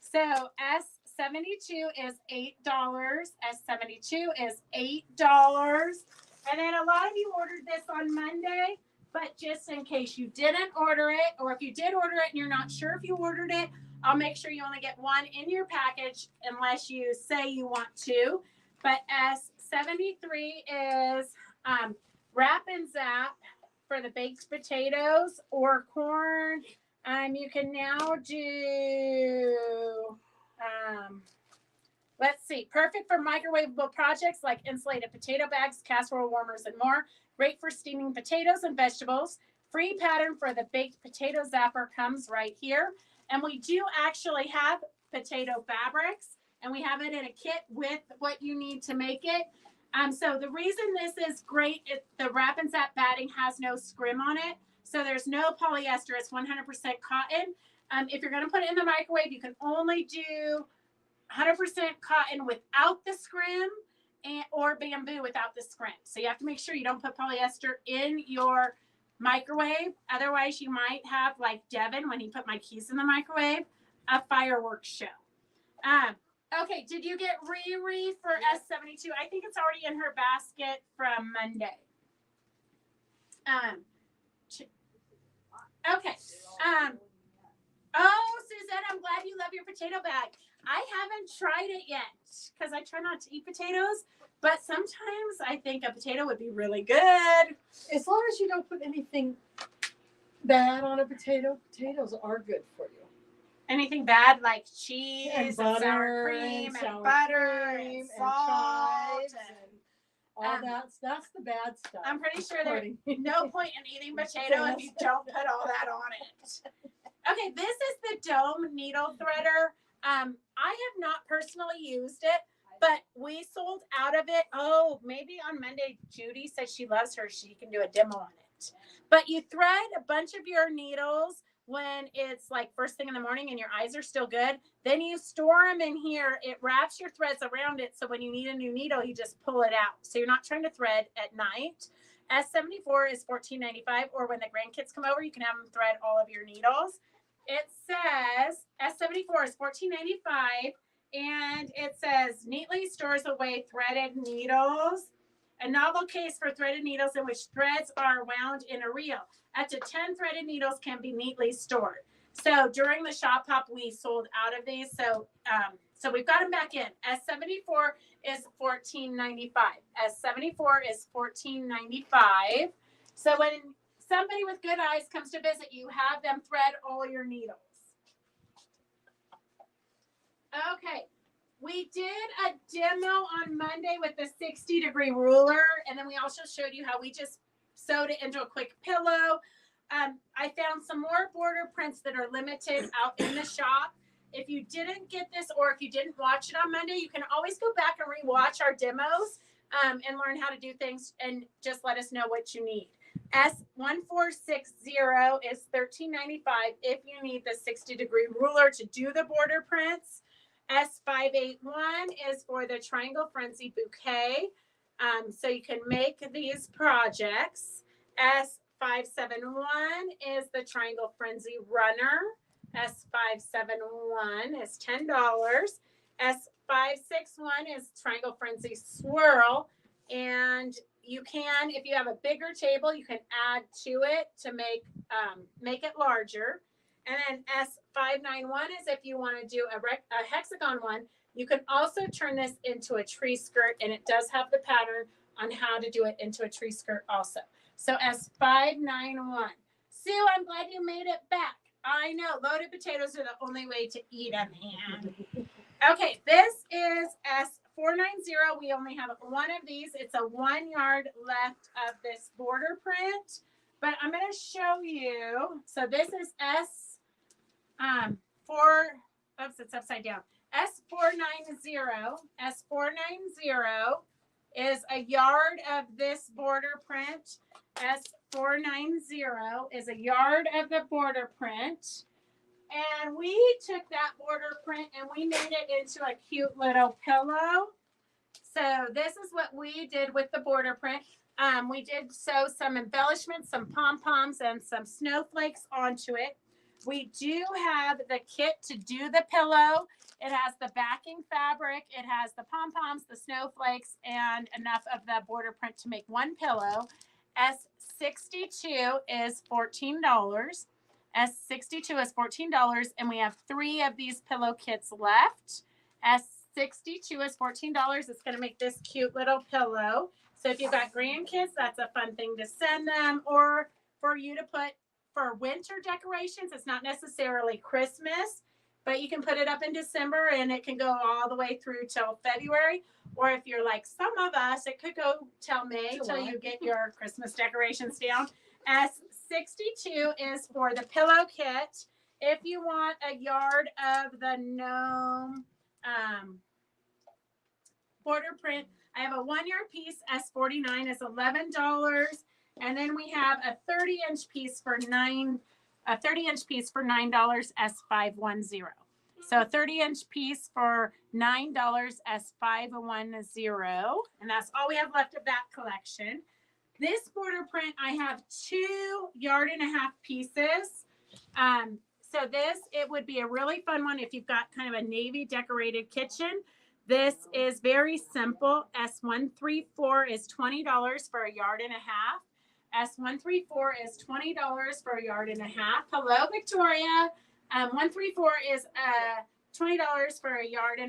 So S72 is $8. S72 is $8. And then a lot of you ordered this on Monday. But just in case you didn't order it, or if you did order it and you're not sure if you ordered it, I'll make sure you only get one in your package unless you say you want to. But S73 is wrap and zap for the baked potatoes or corn. You can now do, let's see, perfect for microwavable projects like insulated potato bags, casserole warmers, and more. Great for steaming potatoes and vegetables. Free pattern for the baked potato zapper comes right here. And we do actually have potato fabrics, and we have it in a kit with what you need to make it. So the reason this is great, the wrap and zap batting has no scrim on it. So there's no polyester. It's 100% cotton. If you're going to put it in the microwave, you can only do 100% cotton without the scrim. Or bamboo without the scrim. So you have to make sure you don't put polyester in your microwave. Otherwise, you might have, like Devin, when he put my keys in the microwave, a fireworks show. Okay, did you get Riri for S72? I think it's already in her basket from Monday. Okay. Oh, Suzette, I'm glad you love your potato bag. I haven't tried it yet because I try not to eat potatoes, but sometimes I think a potato would be really good. As long as you don't put anything bad on a potato, potatoes are good for you. Anything bad like cheese And and butter sour cream and and sour butter cream and and salt. chives all that's the bad stuff. I'm pretty sure there's according- no point in eating potato if you don't put all that on it. Okay, this is the Dome needle threader. I have not personally used it, but we sold out of it. Oh, maybe on Monday, Judy said she loves her. She can do a demo on it. But you thread a bunch of your needles when it's like first thing in the morning and your eyes are still good. Then you store them in here. It wraps your threads around it. So when you need a new needle, you just pull it out. So you're not trying to thread at night. S74 is $14.95. Or when the grandkids come over, you can have them thread all of your needles. It says S74 is $14.95, and it says neatly stores away threaded needles. A novel case for threaded needles in which threads are wound in a reel. Up to 10 threaded needles can be neatly stored. So during the shop hop, we sold out of these. So So we've got them back in. S74 is $14.95. S74 is $14.95. So when somebody with good eyes comes to visit you, have them thread all your needles. Okay. We did a demo on Monday with the 60-degree ruler, and then we also showed you how we just sewed it into a quick pillow. I found some more border prints that are limited out in the shop. If you didn't get this, or if you didn't watch it on Monday, you can always go back and rewatch our demos and learn how to do things, and just let us know what you need. S1460 is $13.95 if you need the 60-degree ruler to do the border prints. S581 is for the Triangle Frenzy Bouquet. So you can make these projects. S571 is the Triangle Frenzy Runner. S571 is $10. S561 is Triangle Frenzy Swirl. And you can, if you have a bigger table, you can add to it to make it larger. And then S591 is if you want to do a hexagon one. You can also turn this into a tree skirt, and it does have the pattern on how to do it into a tree skirt also. So S591. Sue, I'm glad you made it back. I know, loaded potatoes are the only way to eat them, man. Okay, this is S490. We only have one of these. It's a 1 yard left of this border print, but I'm going to show you. So this is it's upside down. S490. S490 is a yard of this border print. S490 is a yard of the border print. And we took that border print and we made it into a cute little pillow. So this is what we did with the border print. We did sew some embellishments, some pom-poms, and some snowflakes onto it. We do have the kit to do the pillow. It has the backing fabric. It has the pom-poms, the snowflakes, and enough of the border print to make one pillow. S62 is $14. S62 is $14, and we have 3 of these pillow kits left. S62 is $14. It's going to make this cute little pillow. So if you've got grandkids, that's a fun thing to send them, or for you to put for winter decorations. It's not necessarily Christmas, but you can put it up in December and it can go all the way through till February. Or if you're like some of us, it could go till May till you get your Christmas decorations down. S62 is for the pillow kit. If you want a yard of the gnome border print, I have a 1 yard piece. S49 is $11. And then we have a 30-inch piece for $9. S510. So a 30-inch piece for $9. S510. And that's all we have left of that collection. This border print, I have 2 1.5 yard pieces. So this, it would be a really fun one if you've got kind of a navy decorated kitchen. This is very simple. S134 is $20 for 1.5 yards. S134 is $20 for 1.5 yards. Hello, Victoria. 134 is $20 for 1.5 yards.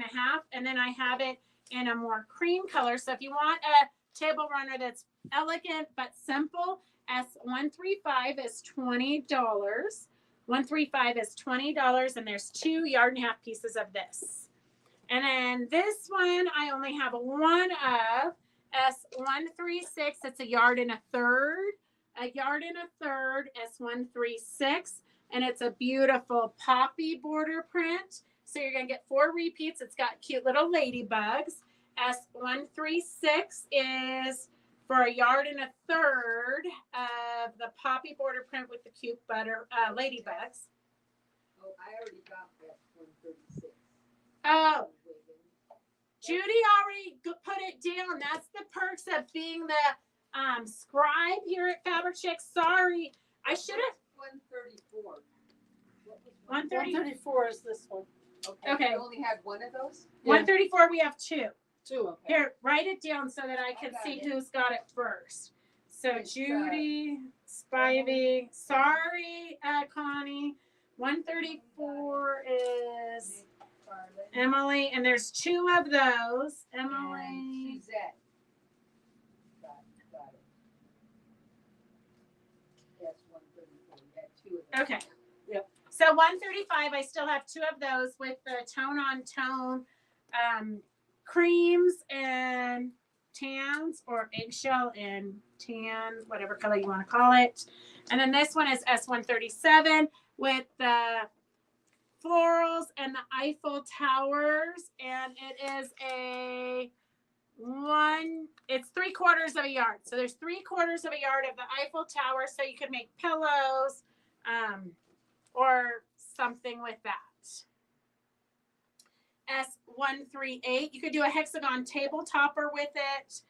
And then I have it in a more cream color. So if you want a table runner that's elegant but simple, S135 is $20. 135 is $20, and there's 2 1.5 yard pieces of this. And then this one, I only have one of. S136, it's 1.3 yards. 1.3 yards, S136, and it's a beautiful poppy border print. So you're going to get 4 repeats. It's got cute little ladybugs. S136 is for 1.3 yards of the poppy border print with the cute ladybugs. Oh, I already got that 136. Oh, Judy already put it down. That's the perks of being the scribe here at Fabric Chick. Sorry, I should have. 134. 134 is this one. Okay. You only had one of those? 134, we have 2. 2, okay. Here, write it down so that I can see who's got it first. So It's, Judy, Spivey, sorry, Connie. 134 is Emily, and there's 2 of those. And Emily. Suzette. Got it. Yes, 134. You had 2 of them. Okay. Yep. So 135, I still have 2 of those with the tone on tone creams and tans, or eggshell and tan, whatever color you want to call it. And then this one is S137 with the florals and the Eiffel Towers, and it is it's 3/4 of a yard. So there's 3/4 of a yard of the Eiffel Tower, so you could make pillows or something with that. S138, you could do a hexagon table topper with it.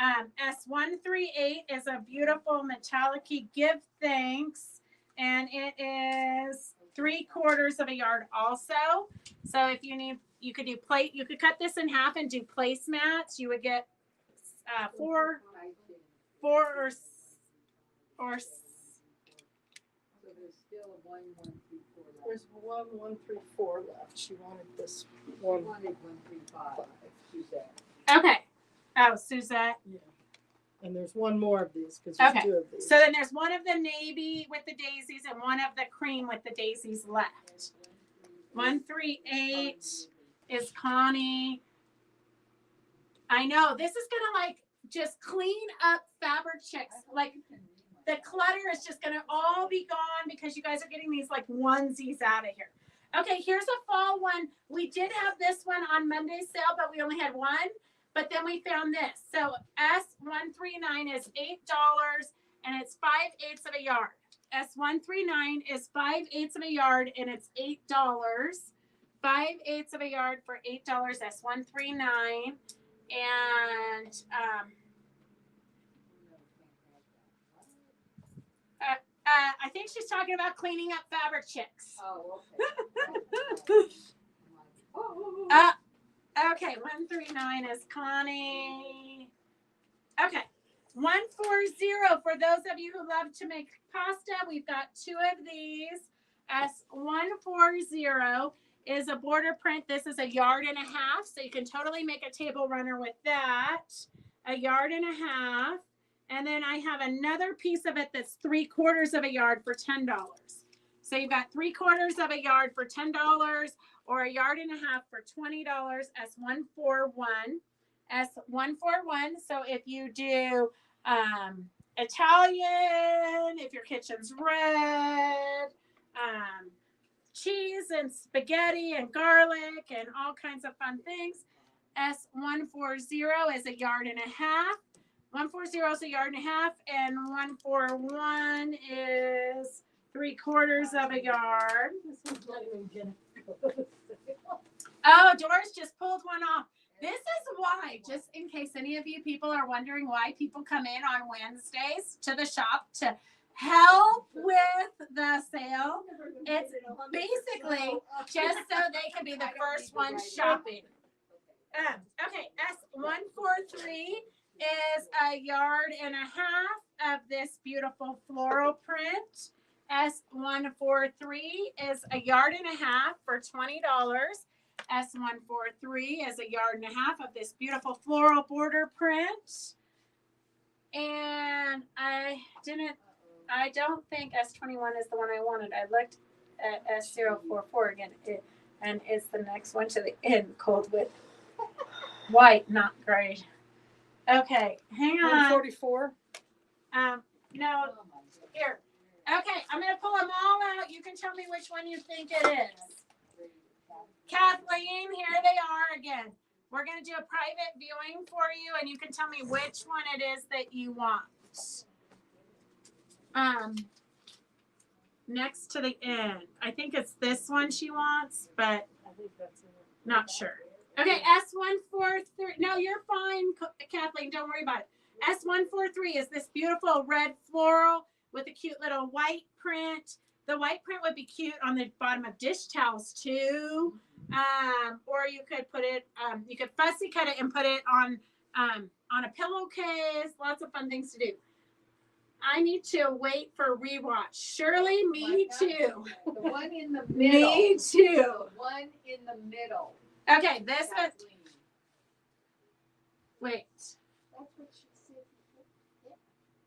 S138 is a beautiful metallic-y give thanks, and it is 3/4 of a yard also. So if you need, you could do you could cut this in half and do placemats. You would get 4 or So there's still a 1, 1, 3, 4 left. There's 1, 1, 3, 4 left. She wanted this She one. wanted 1, 3, 5. Suzette. okay. Oh, Suzette. Yeah. And there's one more of these because Okay. there's 2 of these. So then there's one of the navy with the daisies and one of the cream with the daisies left. 138 is Connie. I know this is gonna like just clean up fabric checks. Like the clutter is just gonna all be gone because you guys are getting these like onesies out of here. Okay, here's a fall one. We did have this one on Monday's sale, but we only had one. But then we found this. So S139 is $8 and it's 5/8 of a yard. S139 is 5/8 of a yard and it's $8. 5/8 of a yard for $8. S139. And I think she's talking about cleaning up fabric chicks. Oh, okay. Okay, 139 is Connie. Okay, 140 for those of you who love to make pasta. We've got 2 of these. S140 is a border print. This is 1.5 yards, so you can totally make a table runner with that. 1.5 yards. And then I have another piece of it that's 3/4 of a yard for $10. So you've got 3/4 of a yard for $10 or 1.5 yards for $20. S141. S141. So if you do Italian, if your kitchen's red, cheese and spaghetti and garlic and all kinds of fun things. S140 is 1.5 yards. 140 is 1.5 yards, and 141 is 3/4 of a yard. This one's not even getting. Oh, Doris just pulled one off. This is why, just in case any of you people are wondering why people come in on Wednesdays to the shop to help with the sale. It's basically just so they can be the first ones shopping. Okay, S143 is 1.5 yards of this beautiful floral print. S143 is 1.5 yards for $20. S143 is 1.5 yards of this beautiful floral border print. And I don't think S21 is the one I wanted. I looked at S044 again, and it's the next one to the end, cold with white, not gray. Okay, hang on. 144. No, here. Okay, I'm gonna pull them all out. You can tell me which one you think it is. Kathleen, here they are again. We're gonna do a private viewing for you, and you can tell me which one it is that you want. Next to the end. I think it's this one she wants, but I think that's it. not sure. Okay, S143. No, you're fine, Kathleen. Don't worry about it. S143 is this beautiful red floral with a cute little white print. The white print would be cute on the bottom of dish towels too. Or you could put it, you could fussy cut it and put it on a pillowcase. Lots of fun things to do. I need to wait for rewatch. Shirley, me too. The one in the middle. Me too. The one in the middle. Okay, this one. Kathleen. Wait. That's what she said.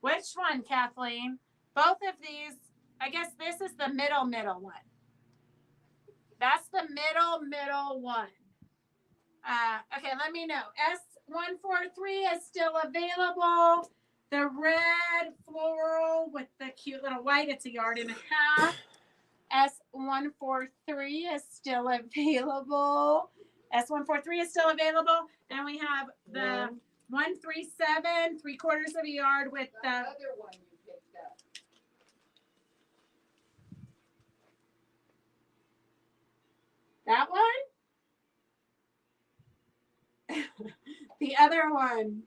Which one, Kathleen? Both of these. I guess this is the middle one. That's the middle one. Okay, let me know. S143 is still available. The red floral with the cute little white, it's a yard and a half. S143 is still available. S143 is still available. And we have the 137, 3/4 of a yard with The the other one you picked up. that one. The other one.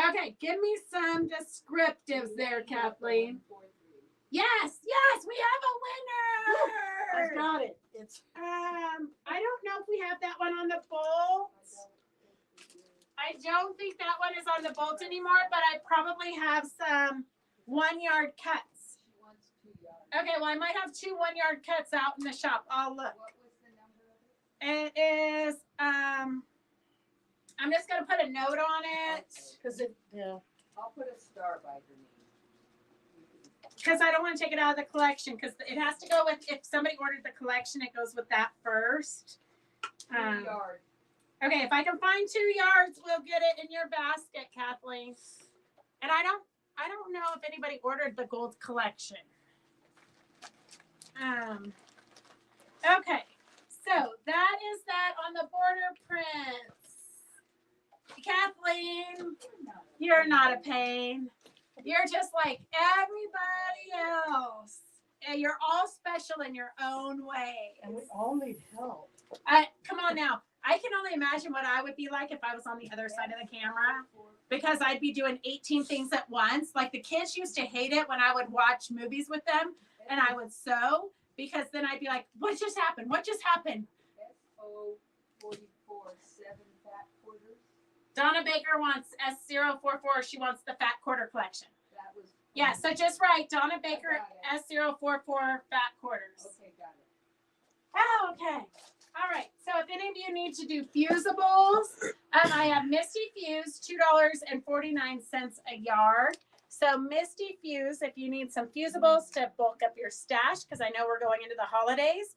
Okay, give me some descriptives there, Kathleen. 143. Yes, we have a winner. I've got it. It's I don't know if we have that one on the bolts. I don't think that one is on the bolts anymore, but I probably have some 1 yard cuts. She wants 2 yards. Okay, well, I might have 2 1 yard cuts out in the shop. I'll look. What was the number of it? It is, I'm just going to put a note on it because I'll put a star by her name. because I don't want to take it out of the collection because it has to go with, if somebody ordered the collection, it goes with that first. 2 yards. Okay, if I can find 2 yards, we'll get it in your basket, Kathleen. And I don't know if anybody ordered the gold collection. Okay, so that is that on the border prints. Kathleen, you're not a pain. You're just like everybody else. And you're all special in your own way. and we all need help. Come on now. I can only imagine what I would be like if I was on the other side of the camera because I'd be doing 18 things at once. Like the kids used to hate it when I would watch movies with them and I would sew because then I'd be like, what just happened? What just happened? SO44 7 fat quarters. Donna Baker wants S044. She wants the fat quarter collection. That was. Yeah, so just right. Donna Baker S044 fat quarters. Okay, got it. Oh, okay. All right. So if any of you need to do fusibles, I have Misty Fuse, $2.49 a yard. So Misty Fuse, if you need some fusibles to bulk up your stash, because I know we're going into the holidays.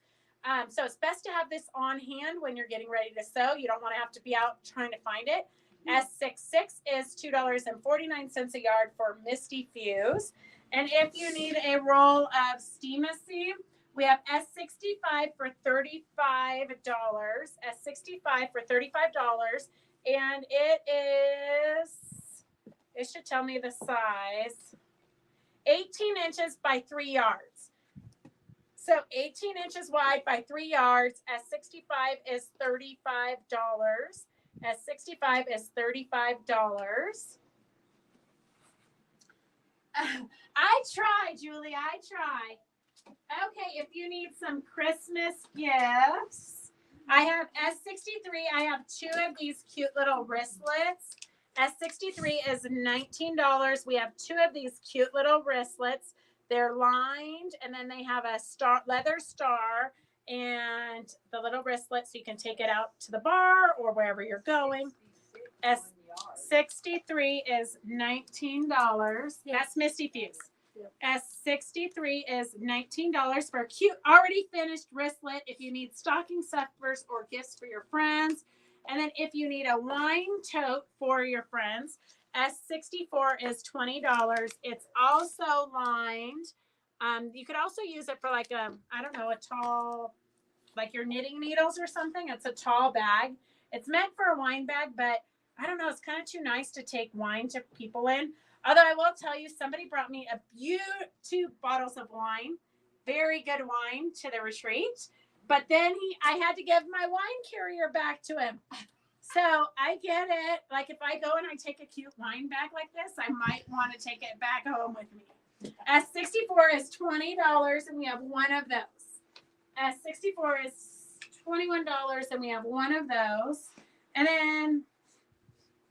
So it's best to have this on hand when you're getting ready to sew. You don't want to have to be out trying to find it. S66 is $2.49 a yard for Misty Fuse. And if you need a roll of Steamacy, we have S65 for $35. S65 for $35. And it should tell me the size, 18 inches by 3 yards. So 18 inches wide by 3 yards. S65 is $35. S65 is $35. I try, Julie. I try. Okay, if you need some Christmas gifts, I have S63. I have 2 of these cute little wristlets. S63 is $19. We have 2 of these cute little wristlets. They're lined, and then they have a leather star and the little wristlet, so you can take it out to the bar or wherever you're going. S63 is $19. That's Misty Fuse. S63 is $19 for a cute, already finished wristlet if you need stocking stuffers or gifts for your friends. And then if you need a wine tote for your friends, S64 is $20. It's also lined. You could also use it for like a tall, like your knitting needles or something. It's a tall bag. It's meant for a wine bag, but I don't know. It's kind of too nice to take wine to people in. Although I will tell you, somebody brought me 2 bottles of wine, very good wine, to the retreat. But then I had to give my wine carrier back to him. So I get it. Like if I go and I take a cute wine bag like this, I might want to take it back home with me. S64 is $20, and we have 1 of those. S64 is $21, and we have 1 of those. And then,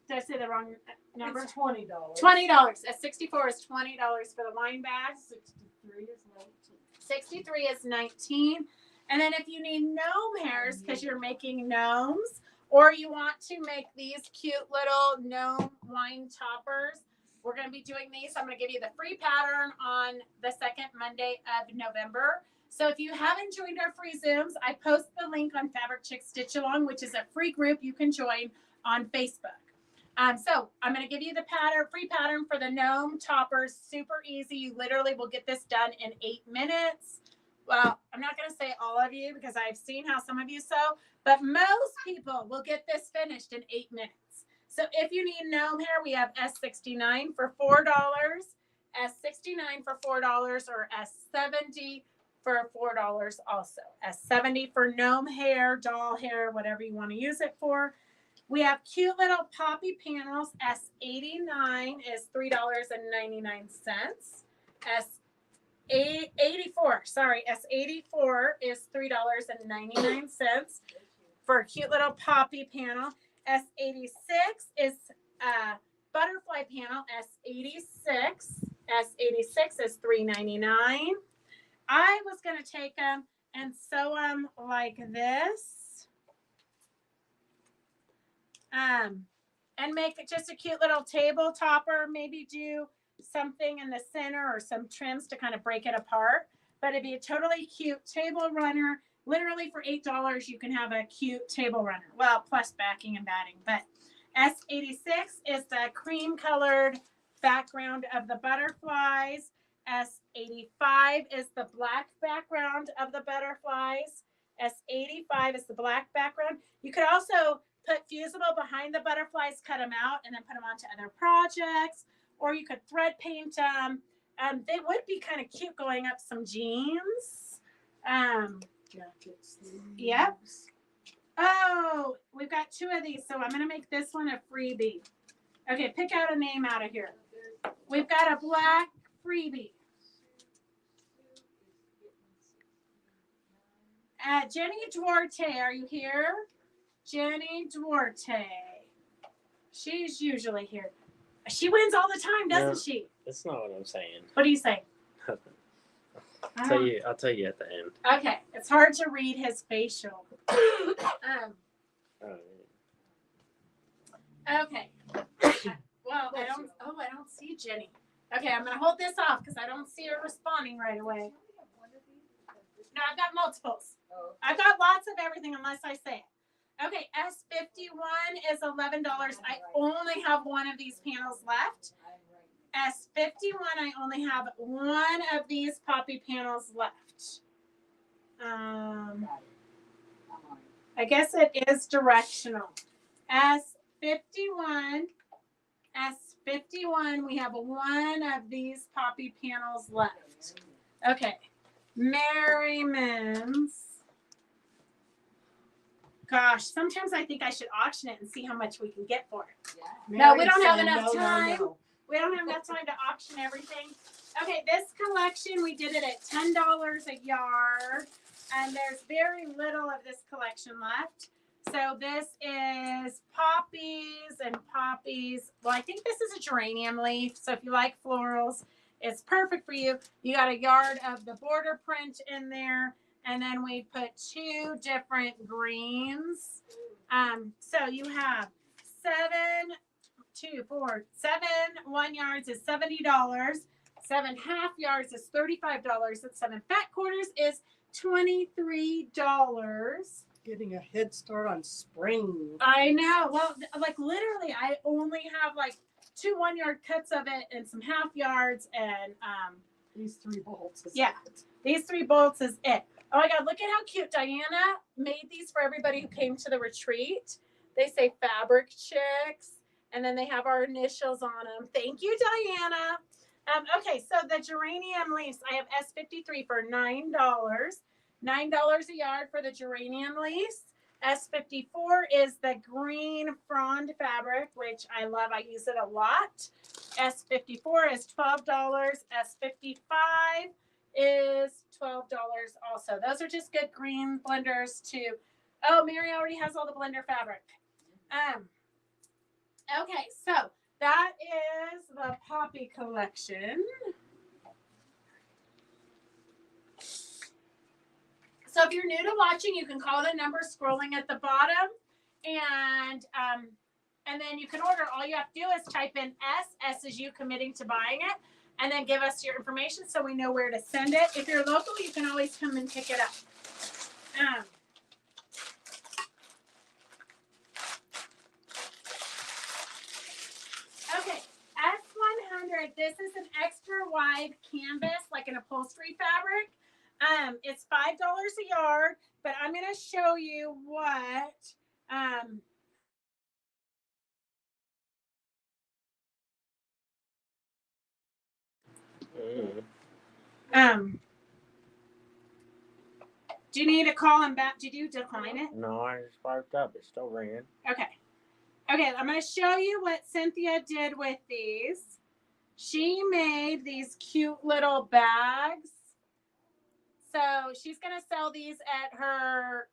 did I say the wrong? number? It's $20. $20. A 64 is $20 for the line bag. 63 is 19. 63 is 19. And then if you need gnome hairs because you're making gnomes, or you want to make these cute little gnome wine toppers, we're going to be doing these. I'm going to give you the free pattern on the second Monday of November. So if you haven't joined our free Zooms, I post the link on Fabric Chick Stitch Along, which is a free group you can join on Facebook. So I'm going to give you the free pattern for the gnome toppers. Super easy. You literally will get this done in 8 minutes. Well, I'm not going to say all of you because I've seen how some of you sew, but most people will get this finished in 8 minutes. So if you need gnome hair, we have S69 for $4, S69 for $4, or S70 for $4 also. S70 for gnome hair, doll hair, whatever you want to use it for. We have cute little poppy panels. S89 is $3.99. S84 is $3.99 for a cute little poppy panel. S86 is a butterfly panel. S86 is $3.99. I was going to take them and sew them like this. And make it just a cute little table topper. Maybe do something in the center or some trims to kind of break it apart. But it'd be a totally cute table runner. Literally for $8, you can have a cute table runner. Well, plus backing and batting. But S86 is the cream colored background of the butterflies. S85 is the black background of the butterflies. S85 is the black background. You could also put fusible behind the butterflies, cut them out, and then put them onto other projects. Or you could thread paint them. They would be kind of cute going up some jeans. Jackets. Yep. Oh, we've got 2 of these, so I'm going to make this one a freebie. Okay, pick out a name out of here. We've got a black freebie. Jenny Duarte, are you here? Jenny Duarte. She's usually here. She wins all the time, doesn't she? That's not what I'm saying. What do you say? I'll tell you at the end. Okay, it's hard to read his facial. Okay. Well, I don't see Jenny. Okay, I'm gonna hold this off because I don't see her responding right away. No, I've got multiples. I've got lots of everything unless I say it. Okay, S51 is $11. I only have one of these panels left. S51, I only have one of these poppy panels left. I guess it is directional. S51, we have one of these poppy panels left. Okay, Merriman's. Gosh, sometimes I think I should auction it and see how much we can get for it. Yeah. No, we don't have enough time. We don't have enough time to auction everything. Okay, this collection, we did it at $10 a yard. And there's very little of this collection left. So this is poppies and poppies. Well, I think this is a geranium leaf. So if you like florals, it's perfect for you. You got a yard of the border print in there. And then we put 2 different greens. So you have 7 1 yards is $70. 7 half yards is $35. And 7 fat quarters is $23. Getting a head start on spring. I know. Well, like literally, I only have like 2 1-yard cuts of it and some half yards and These 3 bolts. These 3 bolts is it. Oh my God, look at how cute Diana made these for everybody who came to the retreat. They say Fabric Chicks, and then they have our initials on them. Thank you, Diana. Okay, so the geranium leaves, I have S53 for $9. $9 a yard for the geranium leaves. S54 is the green frond fabric, which I love. I use it a lot. S54 is $12. S55 is $12 also. Those are just good green blenders too. Oh, Mary already has all the blender fabric. Okay, so that is the poppy collection. So if you're new to watching, you can call the number scrolling at the bottom, and then you can order. All you have to do is type in S. S is you committing to buying it, and then give us your information so we know where to send it. If you're local, you can always come and pick it up. Okay, S100. This is an extra wide canvas, like an upholstery fabric. It's $5 a yard, but I'm going to show you what. Do you need to call him back? Did you decline it? No, I just sparked up. It still ran. Okay. Okay, I'm going to show you what Cynthia did with these. She made these cute little bags. So she's going to sell these at her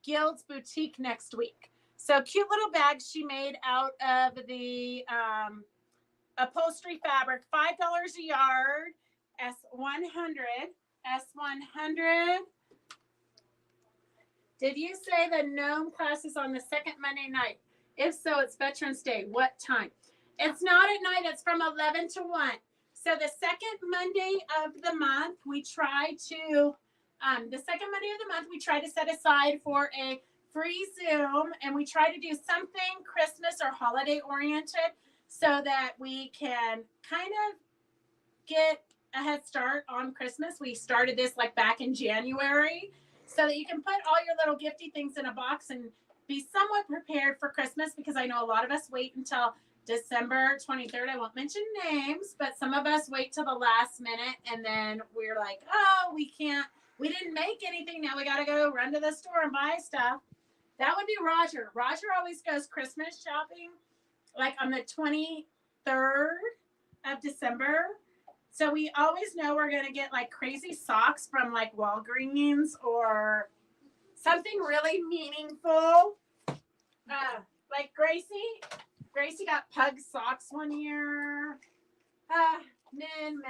Guild's boutique next week. So cute little bags she made out of the upholstery fabric, $5 a yard, S100. S100. Did you say the gnome class is on the second Monday night? If so, it's Veterans Day. What time? It's not at night. It's from 11 to 1. So the second Monday of the month, we try to set aside for a free Zoom, and we try to do something Christmas or holiday oriented so that we can kind of get a head start on Christmas. We started this like back in January so that you can put all your little gifty things in a box and be somewhat prepared for Christmas, because I know a lot of us wait until December 23rd. I won't mention names, but some of us wait till the last minute, and then we're like, oh, we didn't make anything. Now we got to go run to the store and buy stuff. That would be Roger. Roger always goes Christmas shopping like on the 23rd of December. So we always know we're going to get like crazy socks from like Walgreens or something really meaningful. Like Gracie got pug socks one year. Men.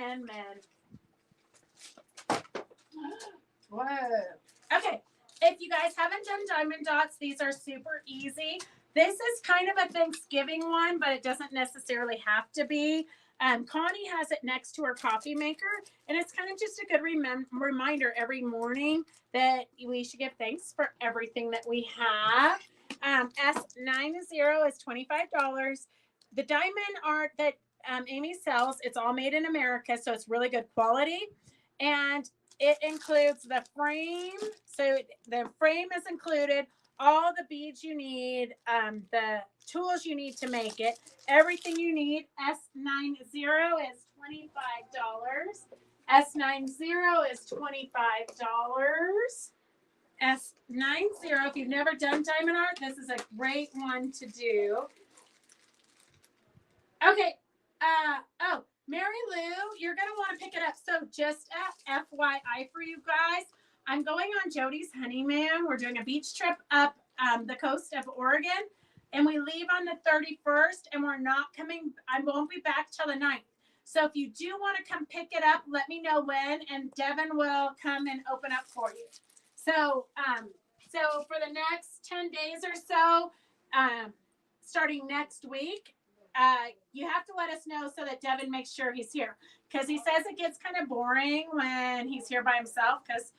Whoa. Okay. If you guys haven't done diamond dots, these are super easy. This is kind of a Thanksgiving one, but it doesn't necessarily have to be. Connie has it next to her coffee maker, and it's kind of just a good reminder every morning that we should give thanks for everything that we have. S90 is $25. The diamond art that Amy sells, it's all made in America, so it's really good quality, and it includes the frame. So the frame is included, all the beads you need, the tools you need to make it, everything you need. S90 is $25. S90 is $25. S90, if you've never done diamond art, this is a great one to do. Okay. Mary Lou, you're going to want to pick it up. So just FYI for you guys, I'm going on Jody's honeymoon. We're doing a beach trip up the coast of Oregon, and we leave on the 31st, and we're not coming. I won't be back till the 9th. So if you do want to come pick it up, let me know when, and Devin will come and open up for you. So for the next 10 days or so, starting next week, you have to let us know so that Devin makes sure he's here, because he says it gets kind of boring when he's here by himself, because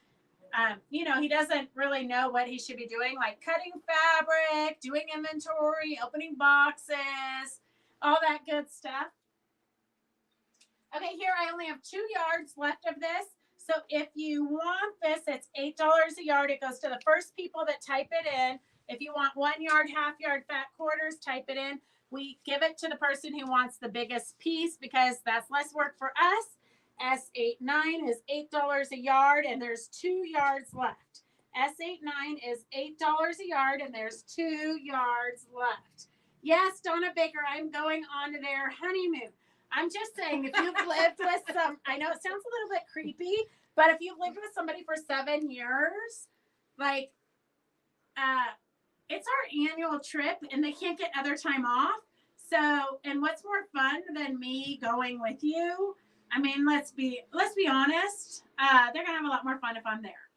he doesn't really know what he should be doing, like cutting fabric, doing inventory, opening boxes, all that good stuff. Okay, here I only have 2 yards left of this. So if you want this, it's $8 a yard. It goes to the first people that type it in. If you want 1 yard, half yard, fat quarters, type it in. We give it to the person who wants the biggest piece, because that's less work for us. S89 is $8 a yard, and there's 2 yards left. S89 is $8 a yard, and there's 2 yards left. Yes, Donna Baker, I'm going on to their honeymoon. I'm just saying, if you've lived with I know it sounds a little bit creepy, but if you've lived with somebody for 7 years, like, it's our annual trip, and they can't get other time off. So, and what's more fun than me going with you? I mean, let's be honest. They're gonna have a lot more fun if I'm there.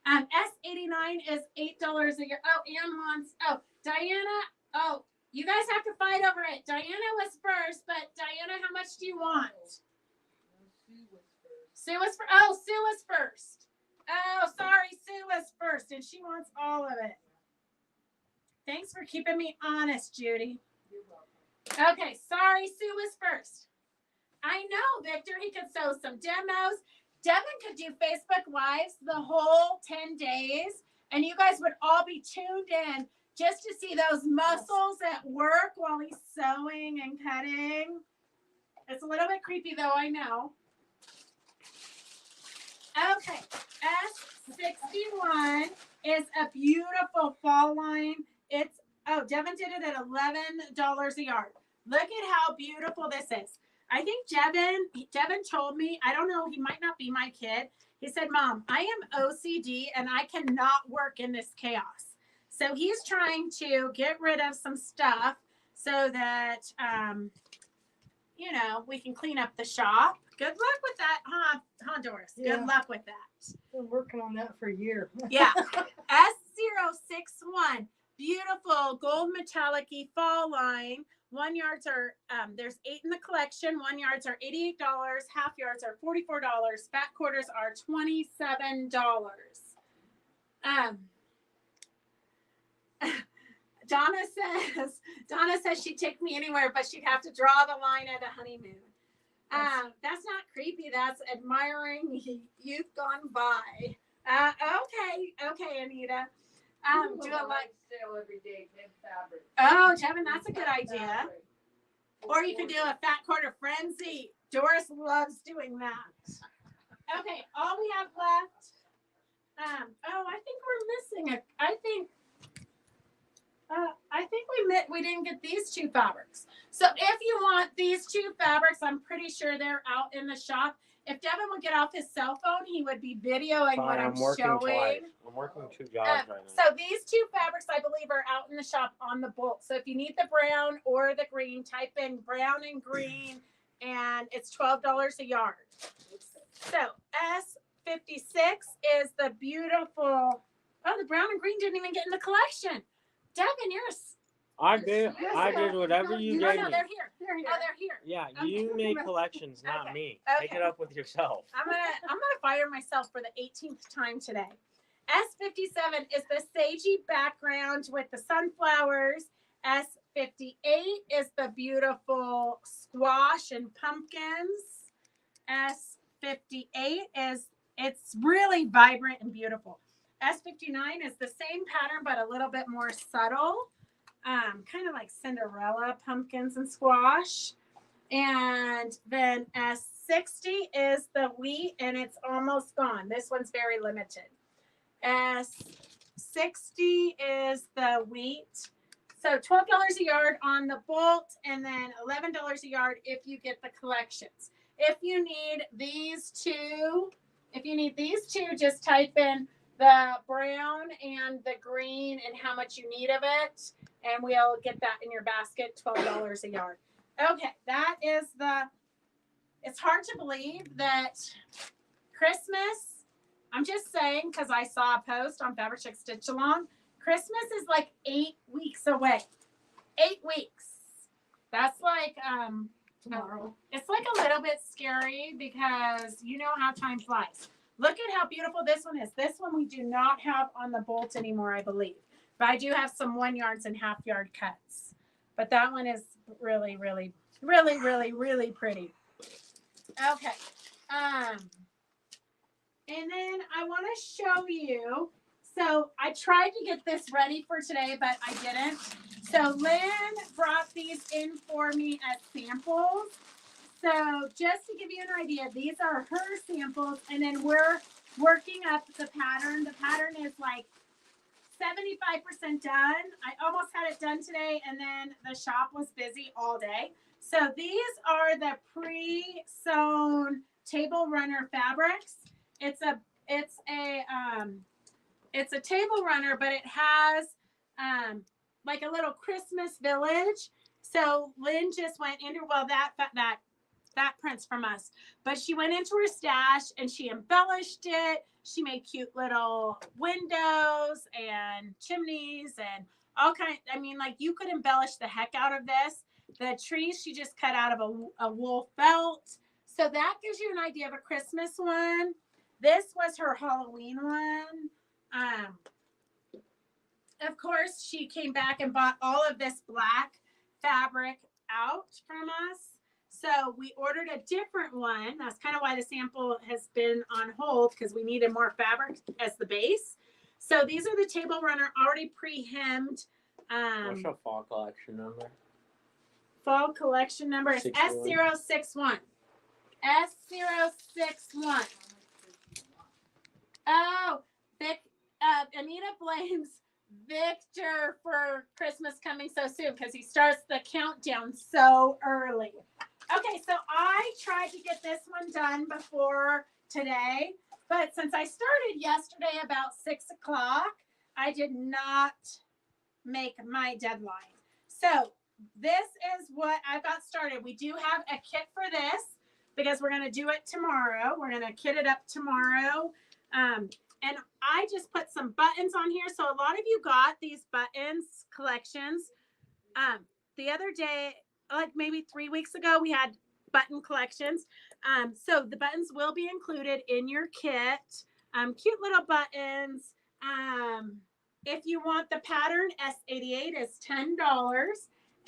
S89 is $8 a year. Oh, Ann wants. Oh, Diana. Oh, you guys have to fight over it. Diana was first, but Diana, how much do you want? Sue was first. Oh, Sue was first. Oh, sorry, Sue was first, and she wants all of it. Thanks for keeping me honest, Judy. Okay, sorry, Sue was first. I know, Victor, he could sew some demos. Devin could do Facebook Lives the whole 10 days, and you guys would all be tuned in just to see those muscles at work while he's sewing and cutting. It's a little bit creepy, though, I know. Okay, S61 is a beautiful fall line. It's, oh, Devin did it at $11 a yard. Look at how beautiful this is. I think Devin told me, I don't know, he might not be my kid. He said, Mom, I am OCD and I cannot work in this chaos. So he's trying to get rid of some stuff so that, you know, we can clean up the shop. Good luck with that, huh, Doris? Yeah. Good luck with that. Been working on that for a year. Yeah. S061, beautiful gold metallic-y fall line. 1 yards are, there's 8 in the collection. 1 yards are $88. Half yards are $44. Fat quarters are $27. Donna says she'd take me anywhere, but she'd have to draw the line at a honeymoon. That's not creepy. That's admiring youth gone by. Okay, Anita. Do a like sale every day, in fabric. Oh, Devin, that's a good idea. Or you could do a fat quarter frenzy. Doris loves doing that. Okay, all we have left. I think we're missing I think we didn't get these two fabrics. So if you want these two fabrics, I'm pretty sure they're out in the shop. If Devin would get off his cell phone, he would be videoing what I'm showing. Twice. I'm working 2 jobs right now. So these two fabrics, I believe, are out in the shop on the bolt. So if you need the brown or the green, type in brown and green, and it's $12 a yard. So S56 is the beautiful. Oh, the brown and green didn't even get in the collection. Devin, you're a. I did whatever you No, gave me. they're here. Oh, they're here. Yeah, Okay. you make collections, not Okay. me. Okay. Take it up with yourself. I'm gonna fire myself for the 18th time today. S57 is the sagey background with the sunflowers. S58 is the beautiful squash and pumpkins. S58 is, it's really vibrant and beautiful. S59 is the same pattern, but a little bit more subtle. Kind of like Cinderella pumpkins and squash. And then S60 is the wheat, and it's almost gone. This one's very limited. S60 is the wheat. So $12 a yard on the bolt, and then $11 a yard if you get the collections. If you need these two, just type in the brown and the green and how much you need of it, and we'll get that in your basket, $12 a yard. Okay, that is it's hard to believe that Christmas, I'm just saying because I saw a post on Fabric Chick Stitch Along, Christmas is like 8 weeks away. 8 weeks. That's like, Tomorrow. it's like a little bit scary because you know how time flies. Look at how beautiful this one is. This one we do not have on the bolt anymore, I believe. But I do have some 1 yards and half yard cuts. But that one is really, really, really, really, really pretty. Okay. And then I want to show you. So I tried to get this ready for today, but I didn't. So Lynn brought these in for me as samples. So just to give you an idea, these are her samples, and then we're working up the pattern. The pattern is like 75% done. I almost had it done today, and then the shop was busy all day. So these are the pre-sewn table runner fabrics. It's a table runner, but it has like a little Christmas village. So Lynn just went into, well, that print's from us, but she went into her stash and she embellished it. She made cute little windows and chimneys and all kinds. I mean, like, you could embellish the heck out of this. The trees she just cut out of a wool felt. So that gives you an idea of a Christmas one. This was her Halloween one. Of course, she came back and bought all of this black fabric out from us. So we ordered a different one. That's kind of why the sample has been on hold, because we needed more fabric as the base. So these are the table runner already pre-hemmed. What's your fall collection number? Fall collection number is 61. S061. S061. Oh, Anita blames Victor for Christmas coming so soon because he starts the countdown so early. Okay, so I tried to get this one done before today, but since I started yesterday about 6 o'clock, I did not make my deadline. So this is what I got started. We do have a kit for this because we're going to do it tomorrow. We're going to kit it up tomorrow. And I just put some buttons on here. So a lot of you got these buttons collections. The other day, like maybe 3 weeks ago, we had button collections. So the buttons will be included in your kit. Cute little buttons. If you want the pattern, S88 is $10.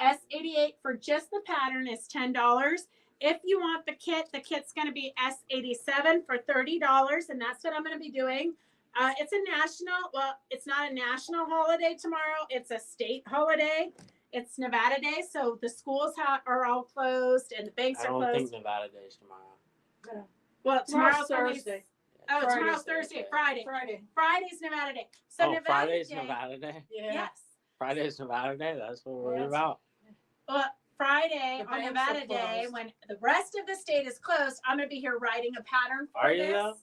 S88 for just the pattern is $10. If you want the kit's going to be S87 for $30, and that's what I'm going to be doing. It's a national, well, it's not a national holiday tomorrow. It's a state holiday. It's Nevada Day, so the schools are all closed and the banks are closed. I don't think Nevada Day is tomorrow. Well, tomorrow's Thursday. Oh, Friday's tomorrow's Thursday. Friday. Friday. Friday's Nevada Day. So Nevada Friday's Day, Nevada Day? Yeah. yes. Friday's Nevada Day? That's what we're Yes. about. Well, Friday The on banks Nevada are Day, closed. when the rest of the state is closed, I'm going to be here writing a pattern for Are you this. though?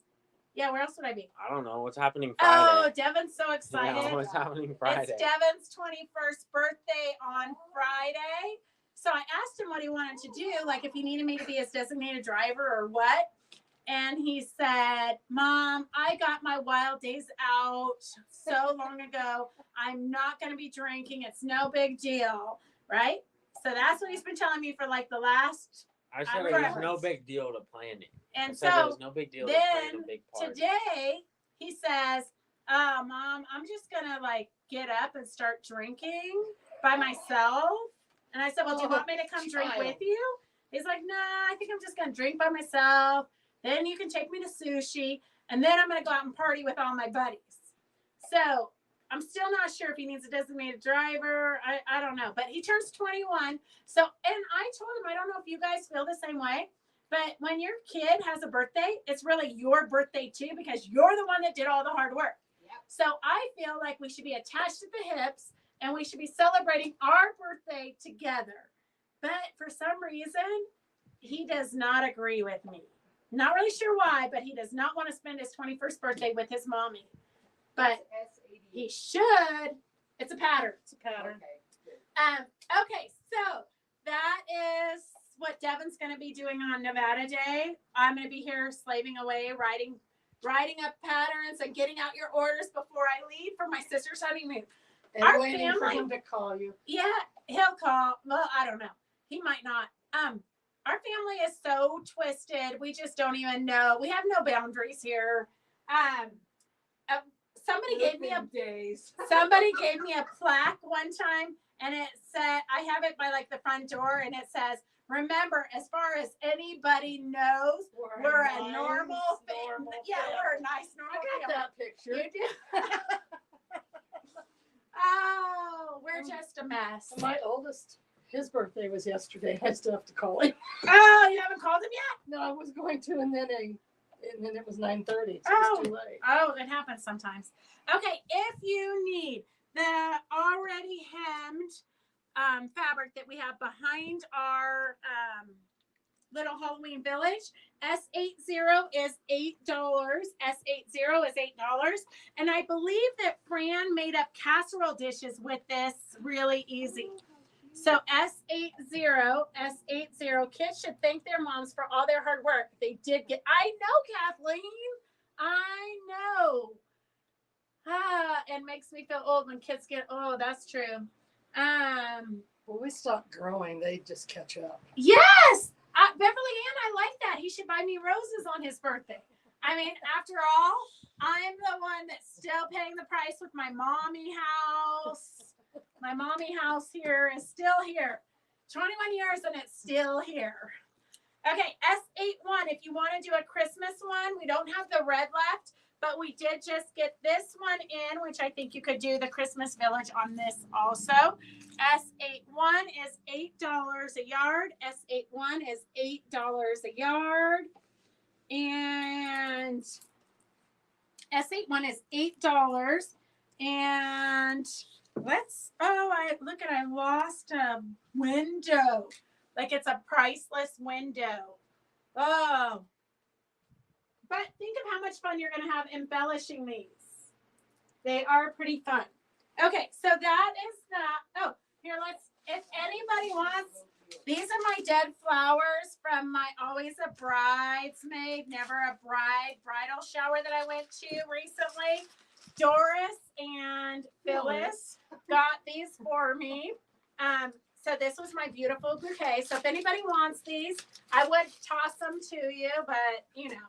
Yeah, where else would I be? I don't know. What's happening Oh, Friday? Devin's so excited. Yeah, what's happening Friday? It's Devin's 21st birthday on Friday. So I asked him what he wanted to do, like if he needed me to be his designated driver or what. And he said, Mom, I got my wild days out so long ago. I'm not going to be drinking. It's no big deal. Right? So that's what he's been telling me for like the last. I said it was no big deal to plan it. And I said it so was no big deal to then plan a big party. today he says, oh, Mom, I'm just going to like get up and start drinking by myself. And I said, well, do you want me to come drink with you? He's like, nah, I think I'm just going to drink by myself. Then you can take me to sushi. And then I'm going to go out and party with all my buddies. So I'm still not sure if he needs a designated driver. I don't know. But he turns 21. So, and I told him, I don't know if you guys feel the same way. But when your kid has a birthday, it's really your birthday too, because you're the one that did all the hard work. Yep. So I feel like we should be attached at the hips and we should be celebrating our birthday together. But for some reason, he does not agree with me. Not really sure why, but he does not want to spend his 21st birthday with his mommy. But he should. It's a pattern. It's a pattern. Okay, so that is what Devin's going to be doing on Nevada Day. I'm going to be here slaving away, writing up patterns and getting out your orders before I leave for my sister's honeymoon. And Our waiting for family- him to call you. Yeah, he'll call. Well, I don't know. He might not. Our family is so twisted. We just don't even know. We have no boundaries here. Somebody gave me a plaque one time, and it said, I have it by like the front door, and it says, remember, as far as anybody knows, we're a normal family. Yeah, we're a nice normal I got family. that picture. You do? Oh, we're just a mess. My oldest, his birthday was yesterday. I still have to call him. Oh, you haven't called him yet? No, I was going to, and then it was 9:30. So it Oh. was too late. Oh, it happens sometimes. Okay, if you need the already hemmed fabric that we have behind our little Halloween village, S80 is $8. S80 is $8. And I believe that Fran made up casserole dishes with this really easy. So S80, kids should thank their moms for all their hard work. They did get, I know, Kathleen. I know. It makes me feel old when kids get, oh, that's true. When we stop growing, they just catch up. Yes. Beverly Ann, I like that. He should buy me roses on his birthday. I mean, after all, I'm the one that's still paying the price with my mommy house. My mommy house here is still here. 21 years and it's still here. Okay, S81, if you want to do a Christmas one, we don't have the red left, but we did just get this one in, which I think you could do the Christmas Village on this also. S81 is $8 a yard. S81 is $8 a yard. And S81 is $8. And I lost a window. Like it's a priceless window. Oh. But think of how much fun you're going to have embellishing these. They are pretty fun. Okay, so that is that. Oh, here, if anybody wants, these are my dead flowers from my Always a Bridesmaid, Never a Bride bridal shower that I went to recently. Doris and Phyllis got these for me. So this was my beautiful bouquet. So if anybody wants these, I would toss them to you, but you know,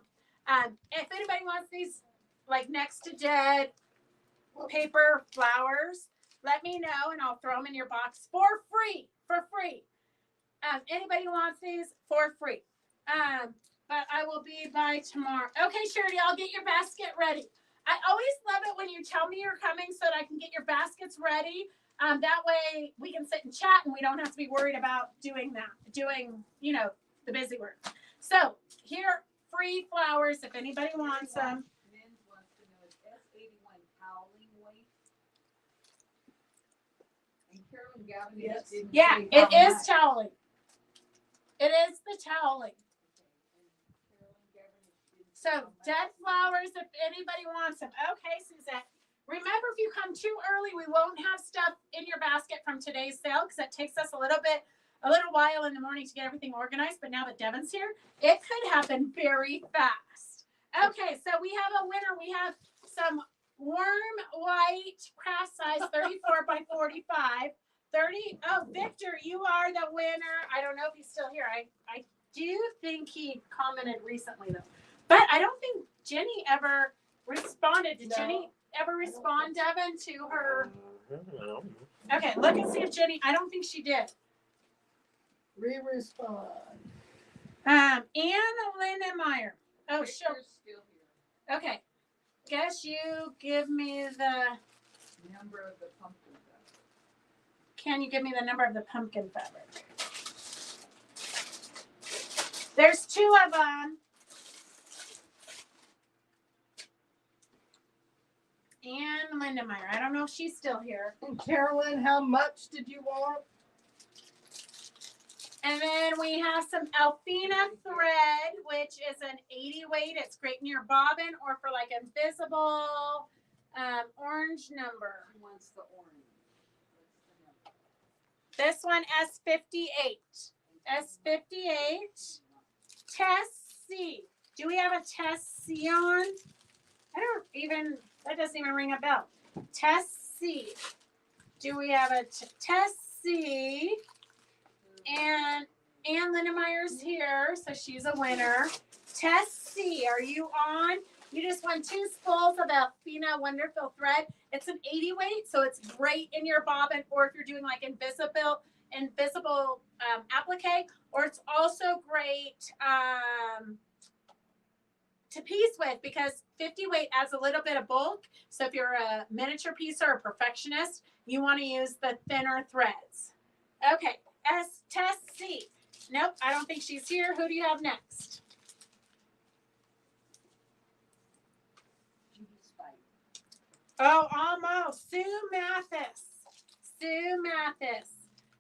if anybody wants these like next to dead paper flowers, let me know and I'll throw them in your box for free. Anybody wants these for free. But I will be by tomorrow. Okay, Shirley, I'll get your basket ready. I always love it when you tell me you're coming so that I can get your baskets ready. That way we can sit and chat and we don't have to be worried about doing the busy work. So here, free flowers if anybody wants them. Men's wants to know is S81 toweling weight? And Carolyn Gavin Yes. didn't Yeah, say it how is much. toweling. It is the toweling. So dead flowers if anybody wants them. Okay, Suzette. Remember, if you come too early, we won't have stuff in your basket from today's sale because it takes us a little while in the morning to get everything organized. But now that Devin's here, it could happen very fast. Okay, so we have a winner. We have some warm white craft size 34 by 45. 30. Oh, Victor, you are the winner. I don't know if he's still here. I do think he commented recently though. But I don't think Jenny ever responded. Did Jenny ever respond, Devin, to her? No. Okay, look and see if Jenny, I don't think she did. Respond. Anne Lindenmeyer. Oh, Victor's sure. still here. Okay. Guess you give me the, Number of the pumpkin stuff. can you give me the number of the pumpkin fabric? There's two of them. Anne Lindenmeyer. I don't know if she's still here. And Carolyn, how much did you want? And then we have some Alfina thread, which is an 80 weight. It's great in your bobbin or for like invisible orange number. Who wants the orange? This one S58. S58. Test C. Do we have a Test C on? That doesn't even ring a bell. Test C. Do we have a Test C? And Ann Lindenmeyer's here, so she's a winner. Test C, are you on? You just won 2 spools of Alfina Wonderful thread. It's an 80 weight, so it's great in your bobbin, or if you're doing like invisible applique, or it's also great to piece with because 50 weight adds a little bit of bulk. So if you're a miniature piecer or perfectionist, you want to use the thinner threads. Okay, Test C. Nope, I don't think she's here. Who do you have next? Oh, almost. Sue Mathis.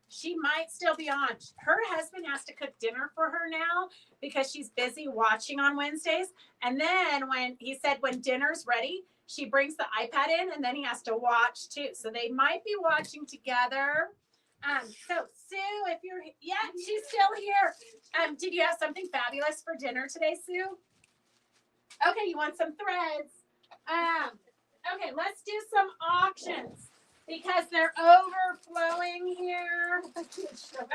She might still be on. Her husband has to cook dinner for her now because she's busy watching on Wednesdays. And then when dinner's ready, she brings the iPad in and then he has to watch too. So they might be watching together. So Sue, if you're, yeah, she's still here. Did you have something fabulous for dinner today, Sue? Okay, you want some threads? Okay, let's do some auctions because they're overflowing here. Okay, show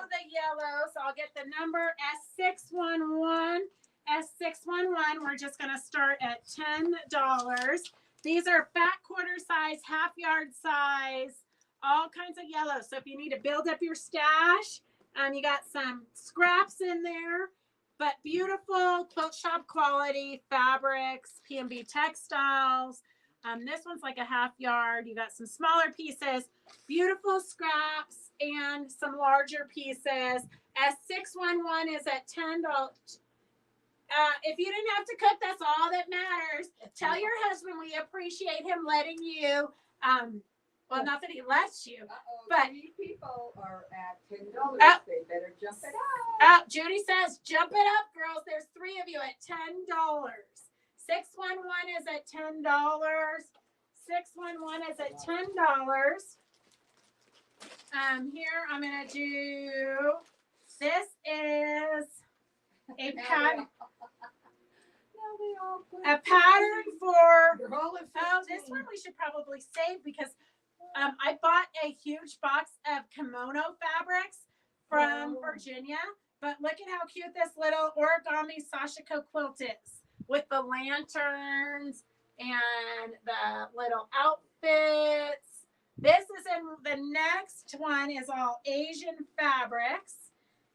the yellows. I'll get the number S611. S611. We're just going to start at $10. These are fat quarter size, half yard size, all kinds of yellows. So if you need to build up your stash, you got some scraps in there. But beautiful quilt shop quality fabrics, P&B textiles. This one's like a half yard. You got some smaller pieces, beautiful scraps, and some larger pieces. S611 is at $10. If you didn't have to cook, that's all that matters. Tell your husband we appreciate him letting you. Well, not that he lets you. But 3 people are at $10. They better jump it up. Judy says, jump it up, girls. There's 3 of you at $10. 611 is at $10. 611 is at $10. Here I'm gonna do. This is a pattern. A pattern for. Oh, this one we should probably save because I bought a huge box of kimono fabrics from Virginia, but look at how cute this little origami sashiko quilt is with the lanterns and the little outfits. This is in the next one is all Asian fabrics.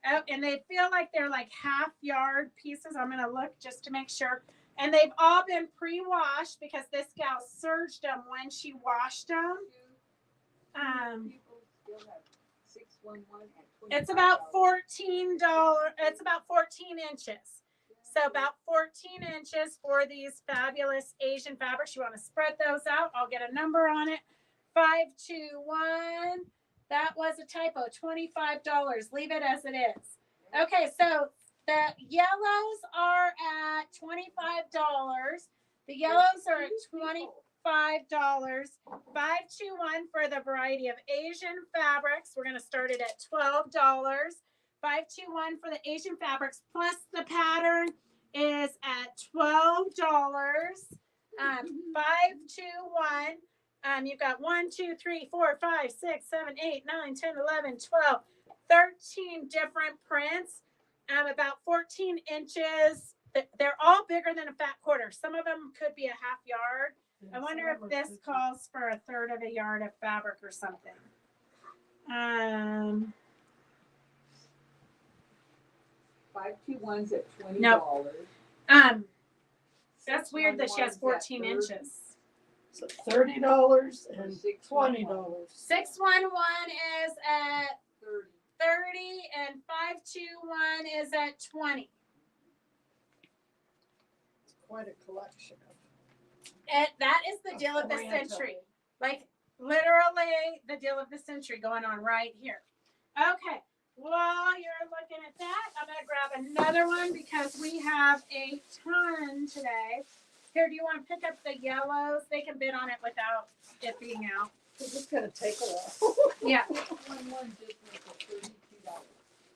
Oh, and they feel like they're like half yard pieces. I'm going to look just to make sure. And they've all been pre-washed because this gal serged them when she washed them. It's about $14. It's about 14 inches. So about 14 inches for these fabulous Asian fabrics. You want to spread those out. I'll get a number on it. 521. That was a typo. $25. Leave it as it is. Okay, so the yellows are at $25. The yellows are at $25. 521 for the variety of Asian fabrics. We're going to start it at $12. 521 for the Asian fabrics plus the pattern is at $12. 521. You've got 1, 2, 3, 4, 5, 6, 7, 8, 9, 10, 11, 12, 13 different prints. About 14 inches. They're all bigger than a fat quarter. Some of them could be a half yard. I wonder if this calls for a third of a yard of fabric or something. 521's at $20. No. That's weird that she has 14 inches. So $30 and $20. 611 is at 30 and 521 is at 20. It's quite a collection. And that is the deal of the century. Like literally the deal of the century going on right here. Okay. While you're looking at that, I'm going to grab another one because we have a ton today. Here, do you want to pick up the yellows? They can bid on it without it being out. It's just going to take a while. Yeah. 611 just makes it $32.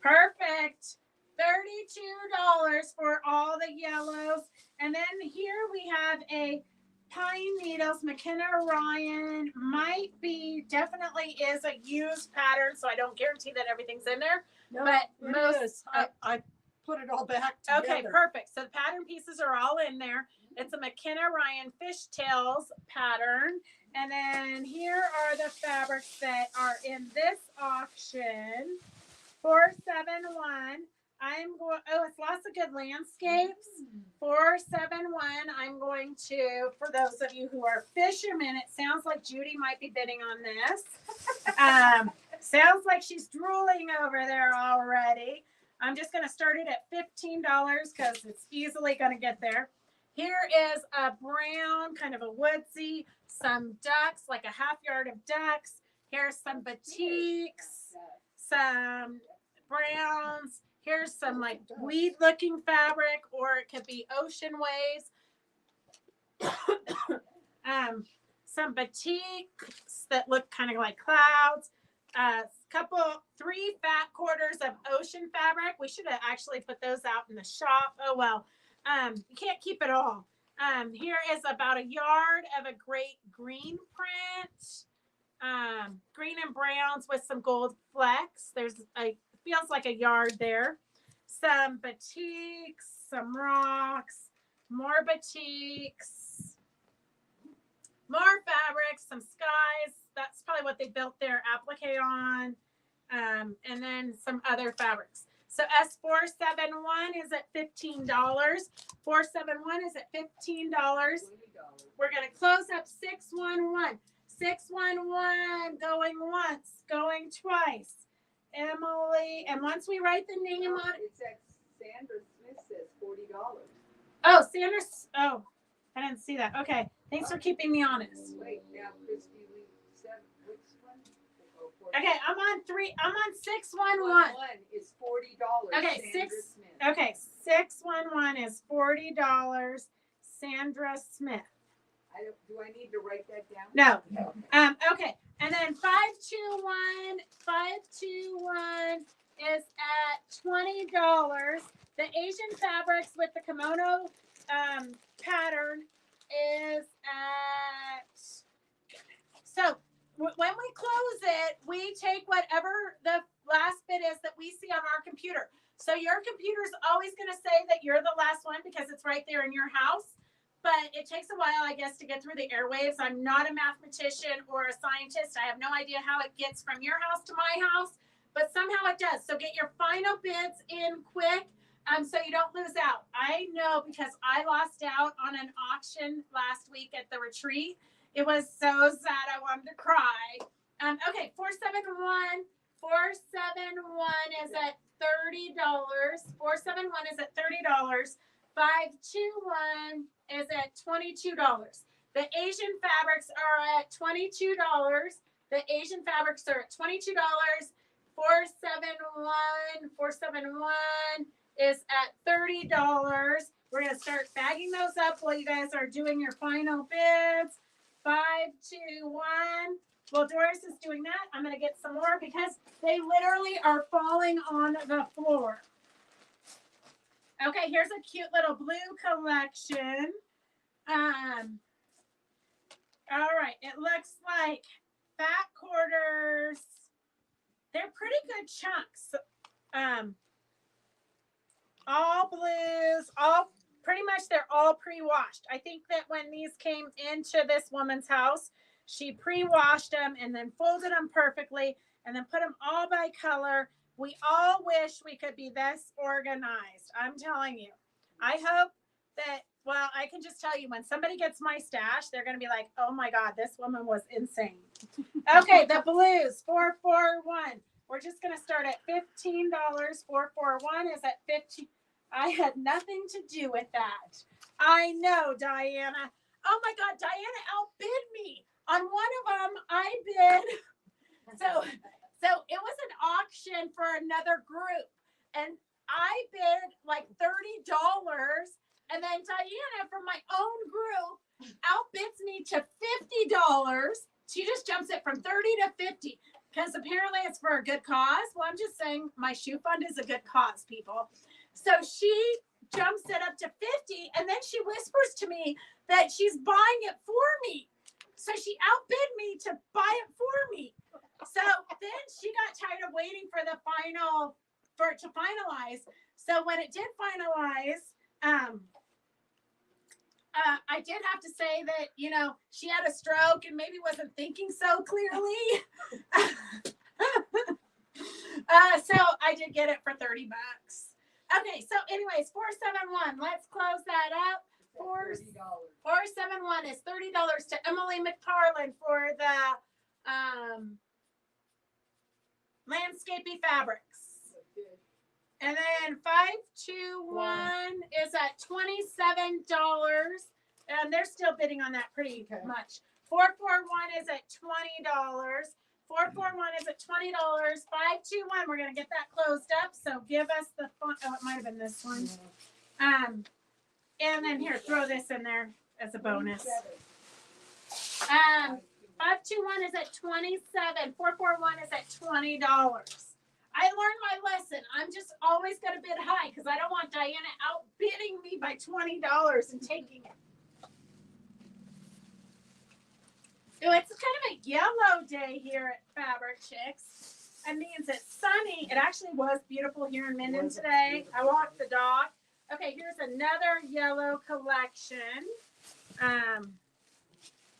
Perfect. $32 for all the yellows. And then here we have a Pine Needles McKenna Ryan. Might be, definitely is a used pattern, so I don't guarantee that everything's in there. No, but it most, is. I put it all back together. Okay, perfect. So the pattern pieces are all in there. It's a McKenna Ryan fishtails pattern. And then here are the fabrics that are in this auction. 471. I'm going, oh, it's lots of good landscapes. 471. I'm going to, for those of you who are fishermen, it sounds like Judy might be bidding on this. Sounds like she's drooling over there already. I'm just going to start it at $15 because it's easily going to get there. Here is a brown, kind of a woodsy, some ducks, like a half yard of ducks. Here's some batiks, some browns. Here's some like weed looking fabric, or it could be ocean waves. Some batiks that look kind of like clouds. three fat quarters of ocean fabric. We should have actually put those out in the shop. Oh well. You can't keep it all. Here is about a yard of a great green print. Green and browns with some gold flecks. Feels like a yard there. Some batiks, some rocks, more batiks, more fabrics, some skies. That's probably what they built their applique on. And then some other fabrics. So S471 is at $15. 471 is at $15. $20. We're going to close up 611. 611 going once, going twice. Emily, and once we write the name on it. It's at Sandra Smith says $40. Oh, Sanders. Oh, I didn't see that. Okay. Thanks for keeping me honest. Wait, now Christy Lee 7. Which one? Oh, Okay, I'm on 611. One is $40. Okay, Sandra Smith. Okay, 611 is $40. Sandra Smith. Do I need to write that down? No. Okay. And then 521 is at $20. The Asian fabrics with the kimono pattern is at. So when we close it, we take whatever the last bit is that we see on our computer. So your computer is always going to say that you're the last one because it's right there in your house. But it takes a while, I guess, to get through the airwaves. I'm not a mathematician or a scientist. I have no idea how it gets from your house to my house, but somehow it does. So get your final bits in quick so you don't lose out. I know because I lost out on an auction last week at the retreat. It was so sad. I wanted to cry. Okay, 471 is at $30. 471 is at $30. 521 is at $22. The Asian fabrics are at $22. The Asian fabrics are at $22. 471 is at $30. We're going to start bagging those up while you guys are doing your final bids. 521. While Doris is doing that, I'm going to get some more because they literally are falling on the floor. Okay, here's a cute little blue collection. All right, it looks like fat quarters. They're pretty good chunks. All blues, all pretty much they're all pre-washed. I think that when these came into this woman's house, she pre-washed them and then folded them perfectly and then put them all by color. We all wish we could be this organized. I'm telling you. I hope that, well, I can just tell you when somebody gets my stash, they're going to be like, oh my God, this woman was insane. Okay, the blues, 441. We're just going to start at $15. 441 is at $15. I had nothing to do with that. I know, Diana. Oh my God, Diana outbid me. On one of them, I bid. So it was an auction for another group. And I bid like $30. And then Diana from my own group outbids me to $50. She just jumps it from 30 to 50 because apparently it's for a good cause. Well, I'm just saying my shoe fund is a good cause, people. So she jumps it up to 50 and then she whispers to me that she's buying it for me. So she outbid me to buy it for me. So then she got tired of waiting for the for it to finalize. So when it did finalize, I did have to say that, you know, she had a stroke and maybe wasn't thinking so clearly. So I did get it for $30. Okay, so anyways, 471. Let's close that up. 471 is $30 to Emily McParland for the landscaping fabrics. And then 521 is at $27. And they're still bidding on that pretty much. 441 is at $20. 441 is at $20. 521, we're gonna get that closed up. So give us the font. Oh, it might have been this one. And then here, throw this in there as a bonus. 521 is at 27. 441 is at $20. I learned my lesson. I'm just always going to bid high because I don't want Diana outbidding me by $20 and taking it. Oh, it's kind of a yellow day here at Fabric Chicks. That means it's sunny. It actually was beautiful here in Minden today. I walked the dog. Okay, here's another yellow collection.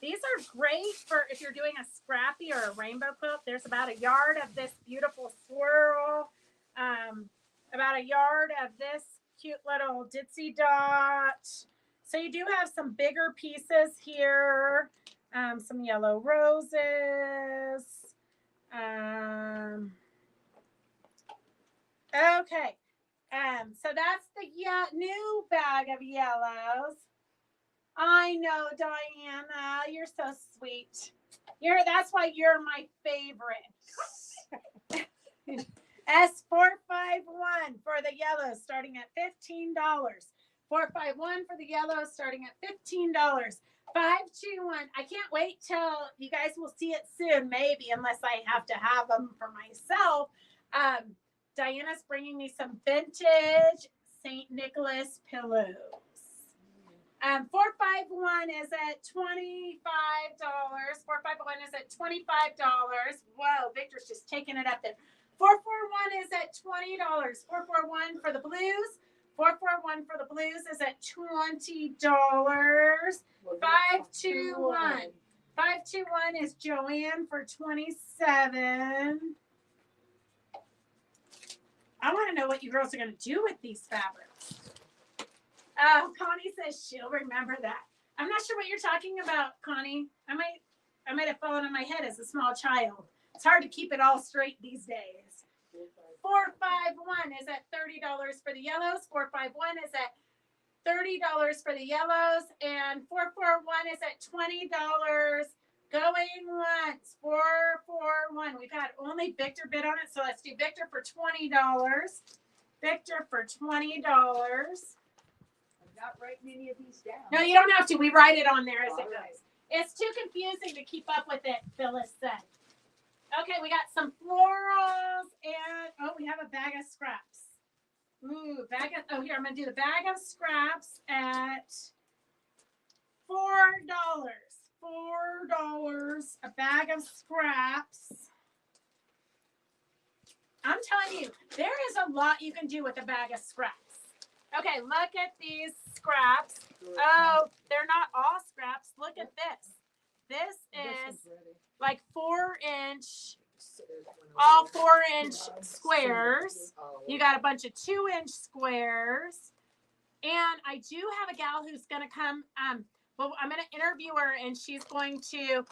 These are great for if you're doing a scrappy or a rainbow quilt. There's about a yard of this beautiful swirl, about a yard of this cute little ditzy dot. So you do have some bigger pieces here, some yellow roses. Okay, so that's the new bag of yellows. I know, Diana, you're so sweet. That's why you're my favorite. S451 for the yellows starting at $15. 451 for the yellows starting at $15. 521. I can't wait till you guys will see it soon, maybe, unless I have to have them for myself. Diana's bringing me some vintage St. Nicholas pillows. 451 is at $25. 451 is at $25. Whoa, Victor's just taking it up there. 441 is at $20. 441 for the blues. 441 for the blues is at $20. 521. 521 is Joanne for $27. I want to know what you girls are going to do with these fabrics. Oh, Connie says she'll remember that. I'm not sure what you're talking about, Connie. I might have fallen on my head as a small child. It's hard to keep it all straight these days. 451 is at $30 for the yellows. 451 is at $30 for the yellows. And 441 is at $20. Going once. 441. We've had only Victor bid on it, so let's do Victor for $20. Victor for $20. Not writing any of these down. No, you don't have to. We write it on there as it goes. It's too confusing to keep up with it, Phyllis said. Okay, we got some florals and, we have a bag of scraps. Ooh, here, I'm going to do the bag of scraps at $4. $4 a bag of scraps. I'm telling you, there is a lot you can do with a bag of scraps. Okay, look at these scraps. Oh, they're not all scraps. Look at this. This is like 4-inch, all 4-inch squares. You got a bunch of 2-inch squares. And I do have a gal who's going to come. Well, I'm going to interview her, and she's going to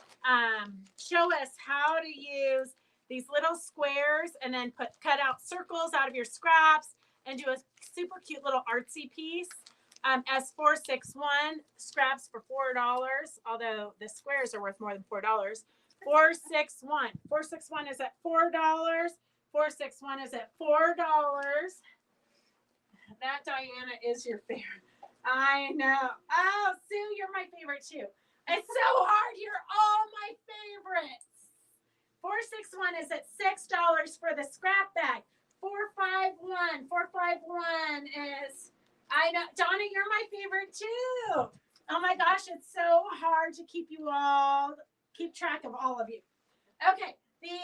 show us how to use these little squares and then cut out circles out of your scraps and do a super cute little artsy piece. S461 scraps for $4, although the squares are worth more than $4. 461. 461 is at $4. 461 is at $4. That, Diana, is your favorite. I know. Oh, Sue, you're my favorite too. It's so hard. You're all my favorites. 461 is at $6 for the scrap bag. 451. 451 is, I know, Donna, you're my favorite too. Oh my gosh, it's so hard to keep track of all of you. Okay, the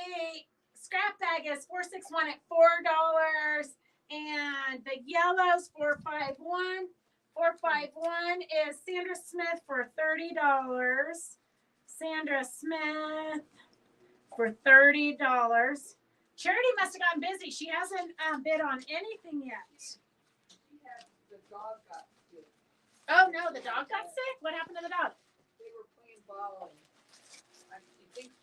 scrap bag is 461 at $4, and the yellows 451. 451 is Sandra Smith for $30. Sandra Smith for $30. Charity must have gotten busy. She hasn't bid on anything yet. The dog got sick. Oh no, the dog got sick? What happened to the dog? They were playing ball and she thinks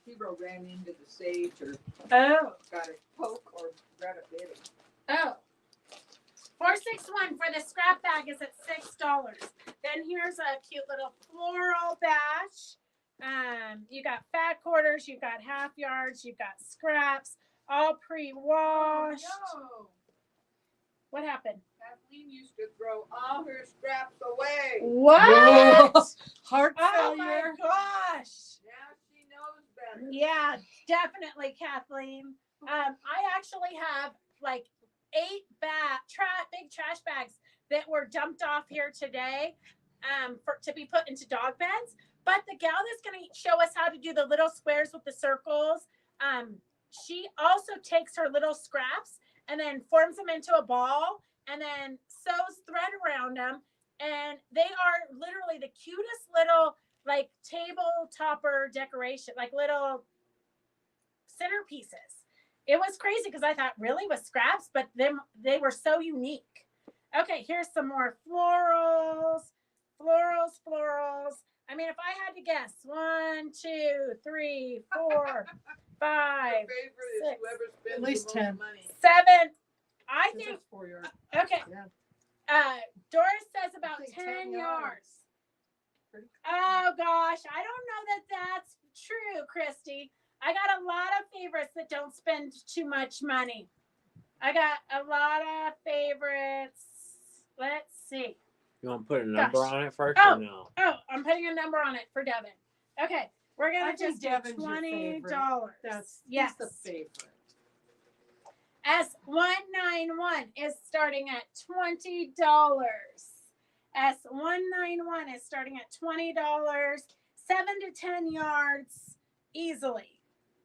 Hero ran into the sage or got a poke or got a bidding. Oh. 461 for the scrap bag is at $6. Then here's a cute little floral batch. You got fat quarters, you've got half yards, you've got scraps, all pre-washed. Oh, no. What happened? Kathleen used to throw all her scraps away. What? Heart Oh failure. my gosh. Now Yeah, definitely, Kathleen. I actually have like 8 big trash bags that were dumped off here today to be put into dog beds. But the gal that's going to show us how to do the little squares with the circles, she also takes her little scraps and then forms them into a ball and then sews thread around them. And they are literally the cutest little like table topper decoration, like little centerpieces. It was crazy because I thought really with scraps, but they were so unique. Okay, here's some more florals. I mean, if I had to guess, 1, 2, 3, 4, 5, Your favorite is 6, whoever spends At least the most 10. money. 7. I This think is 4 yards. okay. Yeah. Doris says about I think 10 10 yards. Pretty Oh gosh, I don't know that that's true, Christy. I got a lot of favorites that don't spend too much money. I got a lot of favorites. Let's see. You want to put a number Gosh. on it first Oh. or no? Oh, I'm putting a number on it for Devin. Okay, we're I gonna think just do Devin's your $20. favorite. That's yes. he's the favorite. S191 is starting at $20. S191 is starting at $20. 7 to 10 yards easily.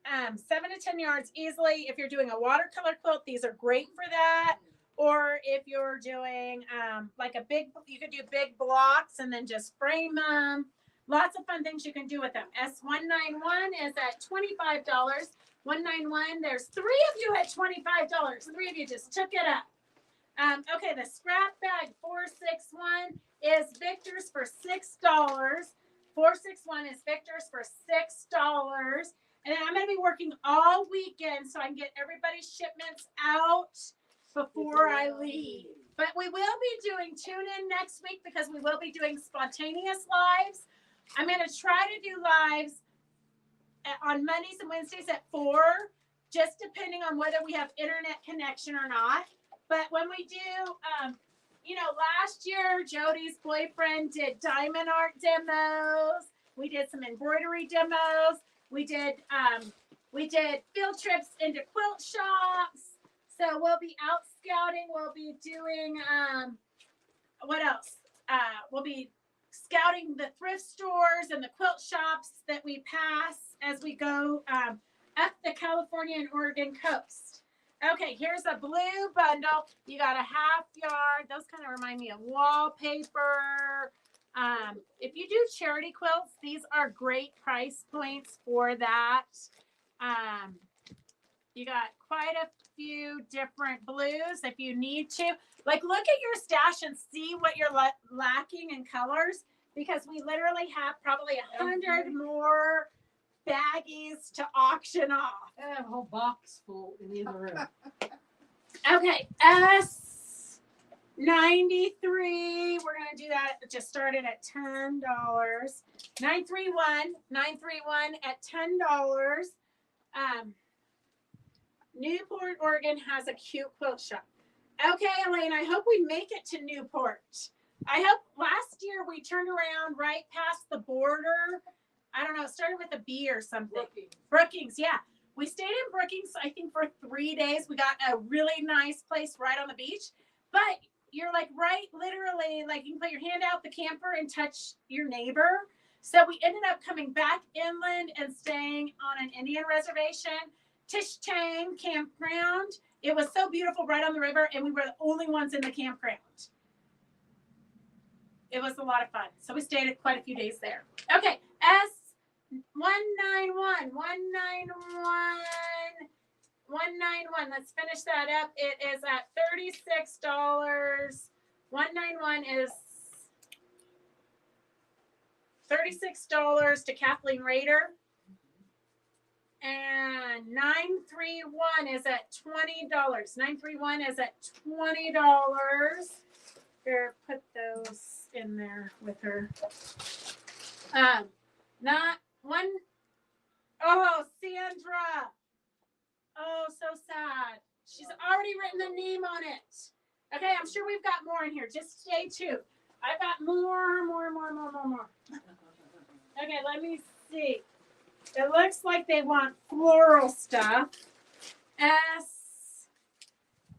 7 to 10 yards easily. If you're doing a watercolor quilt, these are great for that. Or if you're doing like a big, you could do big blocks and then just frame them. Lots of fun things you can do with them. S191 is at $25. 191. There's 3 of you at $25. 3 of you just took it up. Okay, the scrap bag 461 is Victor's for $6. 461 is Victor's for $6. And then I'm going to be working all weekend so I can get everybody's shipments out before I leave. But we will be doing tune in next week because we will be doing spontaneous lives. I'm going to try to do lives on Mondays and Wednesdays at 4, just depending on whether we have internet connection or not. But when we do, last year, Jody's boyfriend did diamond art demos. We did some embroidery demos. We did field trips into quilt shops. So we'll be out scouting. We'll be doing, what else? We'll be scouting the thrift stores and the quilt shops that we pass as we go up the California and Oregon coast. Okay, here's a blue bundle. You got a half yard. Those kind of remind me of wallpaper. If you do charity quilts, these are great price points for that. You got quite a few different blues if you need to. Like, look at your stash and see what you're lacking in colors, because we literally have probably 100 more baggies to auction off. I have a whole box full in the other room. Okay, S93. We're gonna do that. Just started at $10. 931 at $10. Newport, Oregon has a cute quilt shop. Okay, Elaine, I hope we make it to Newport. I hope Last year we turned around right past the border. I don't know, it started with a B or something. Brookings, yeah. We stayed in Brookings, I think, for 3 days. We got a really nice place right on the beach. But you're like right, literally, like you can put your hand out the camper and touch your neighbor. So we ended up coming back inland and staying on an Indian reservation, Tish Tang campground. It was so beautiful right on the river, and we were the only ones in the campground. It was a lot of fun. So we stayed quite a few days there. Okay, S191. Let's finish that up. It is at $36. 191 is $36 to Kathleen Rader. And 931 is at $20. 931 is at $20. Here, put those in there with her. Not one. Oh, Sandra. Oh, so sad. She's already written the name on it. Okay, I'm sure we've got more in here. Just stay tuned. I've got more. Okay, let me see. It looks like they want floral stuff. S.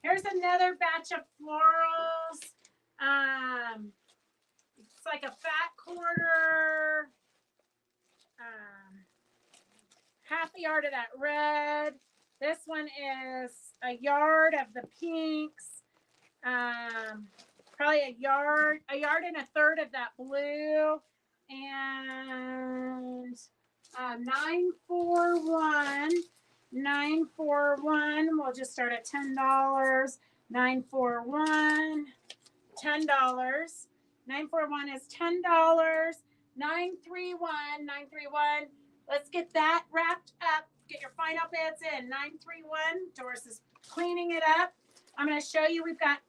Here's another batch of florals. It's like a fat quarter. Half a yard of that red. This one is a yard of the pinks. Probably a yard and a third of that blue. And 941. 941. We'll just start at $10. 941. $10. 941 is $10. 931. 931. Let's get that wrapped up. Get your final bids in. 931. Doris is cleaning it up. I'm going to show you. We've got,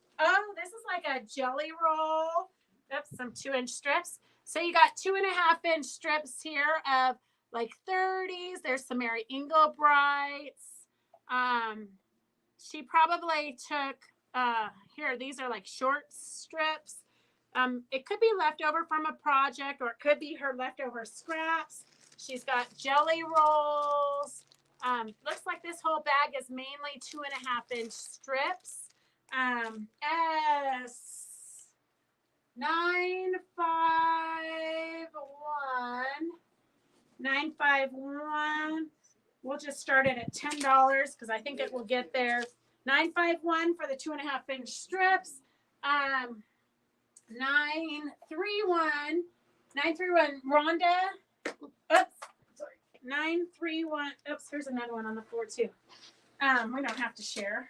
this is like a jelly roll. Oops, some 2-inch strips. So you got 2.5-inch strips here of like 30s. There's some Mary Englebrights. She probably took, here, these are like short strips. It could be leftover from a project, or it could be her leftover scraps. She's got jelly rolls. Looks like this whole bag is mainly 2.5-inch strips. S 951. 951. We'll just start it at $10 because I think it will get there. 951 for the 2.5-inch strips. 931. 931. Rhonda. Oops. Sorry. 931. Oops. Here's another one on the floor too. We don't have to share.